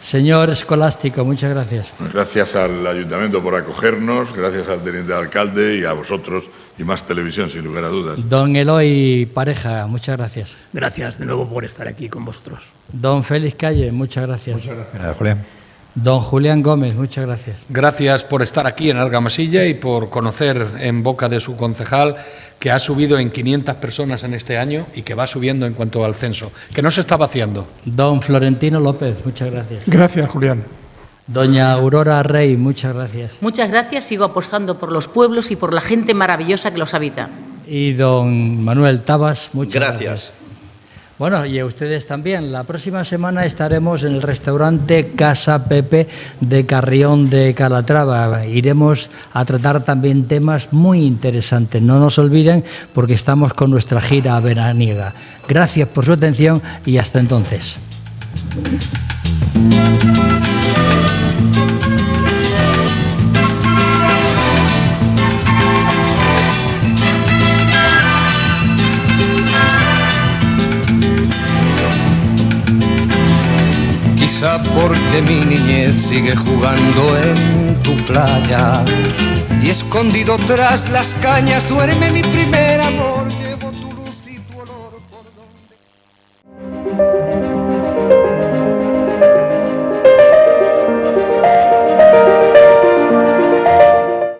Señor Escolástico, muchas gracias. Gracias al Ayuntamiento por acogernos, gracias al teniente alcalde y a vosotros y Más Televisión, sin lugar a dudas. Don Eloy Pareja, muchas gracias. Gracias de nuevo por estar aquí con vosotros. Don Félix Calle, muchas gracias. Muchas gracias, Julián. Don Julián Gómez, muchas gracias. Gracias por estar aquí en Argamasilla y por conocer en boca de su concejal que ha subido en 500 personas en este año y que va subiendo en cuanto al censo, que no se está vaciando. Don Florentino López, muchas gracias. Gracias, Julián. Doña Aurora Rey, muchas gracias. Muchas gracias, sigo apostando por los pueblos y por la gente maravillosa que los habita. Y don Manuel Tabas, muchas gracias. Gracias. Bueno, y a ustedes también. La próxima semana estaremos en el restaurante Casa Pepe de Carrión de Calatrava. Iremos a tratar también temas muy interesantes. No nos olviden, porque estamos con nuestra gira veraniega. Gracias por su atención y hasta entonces. Quizá porque mi niñez sigue jugando en tu playa y escondido tras las cañas duerme mi primer amor. Llevo tu luz y tu olor por donde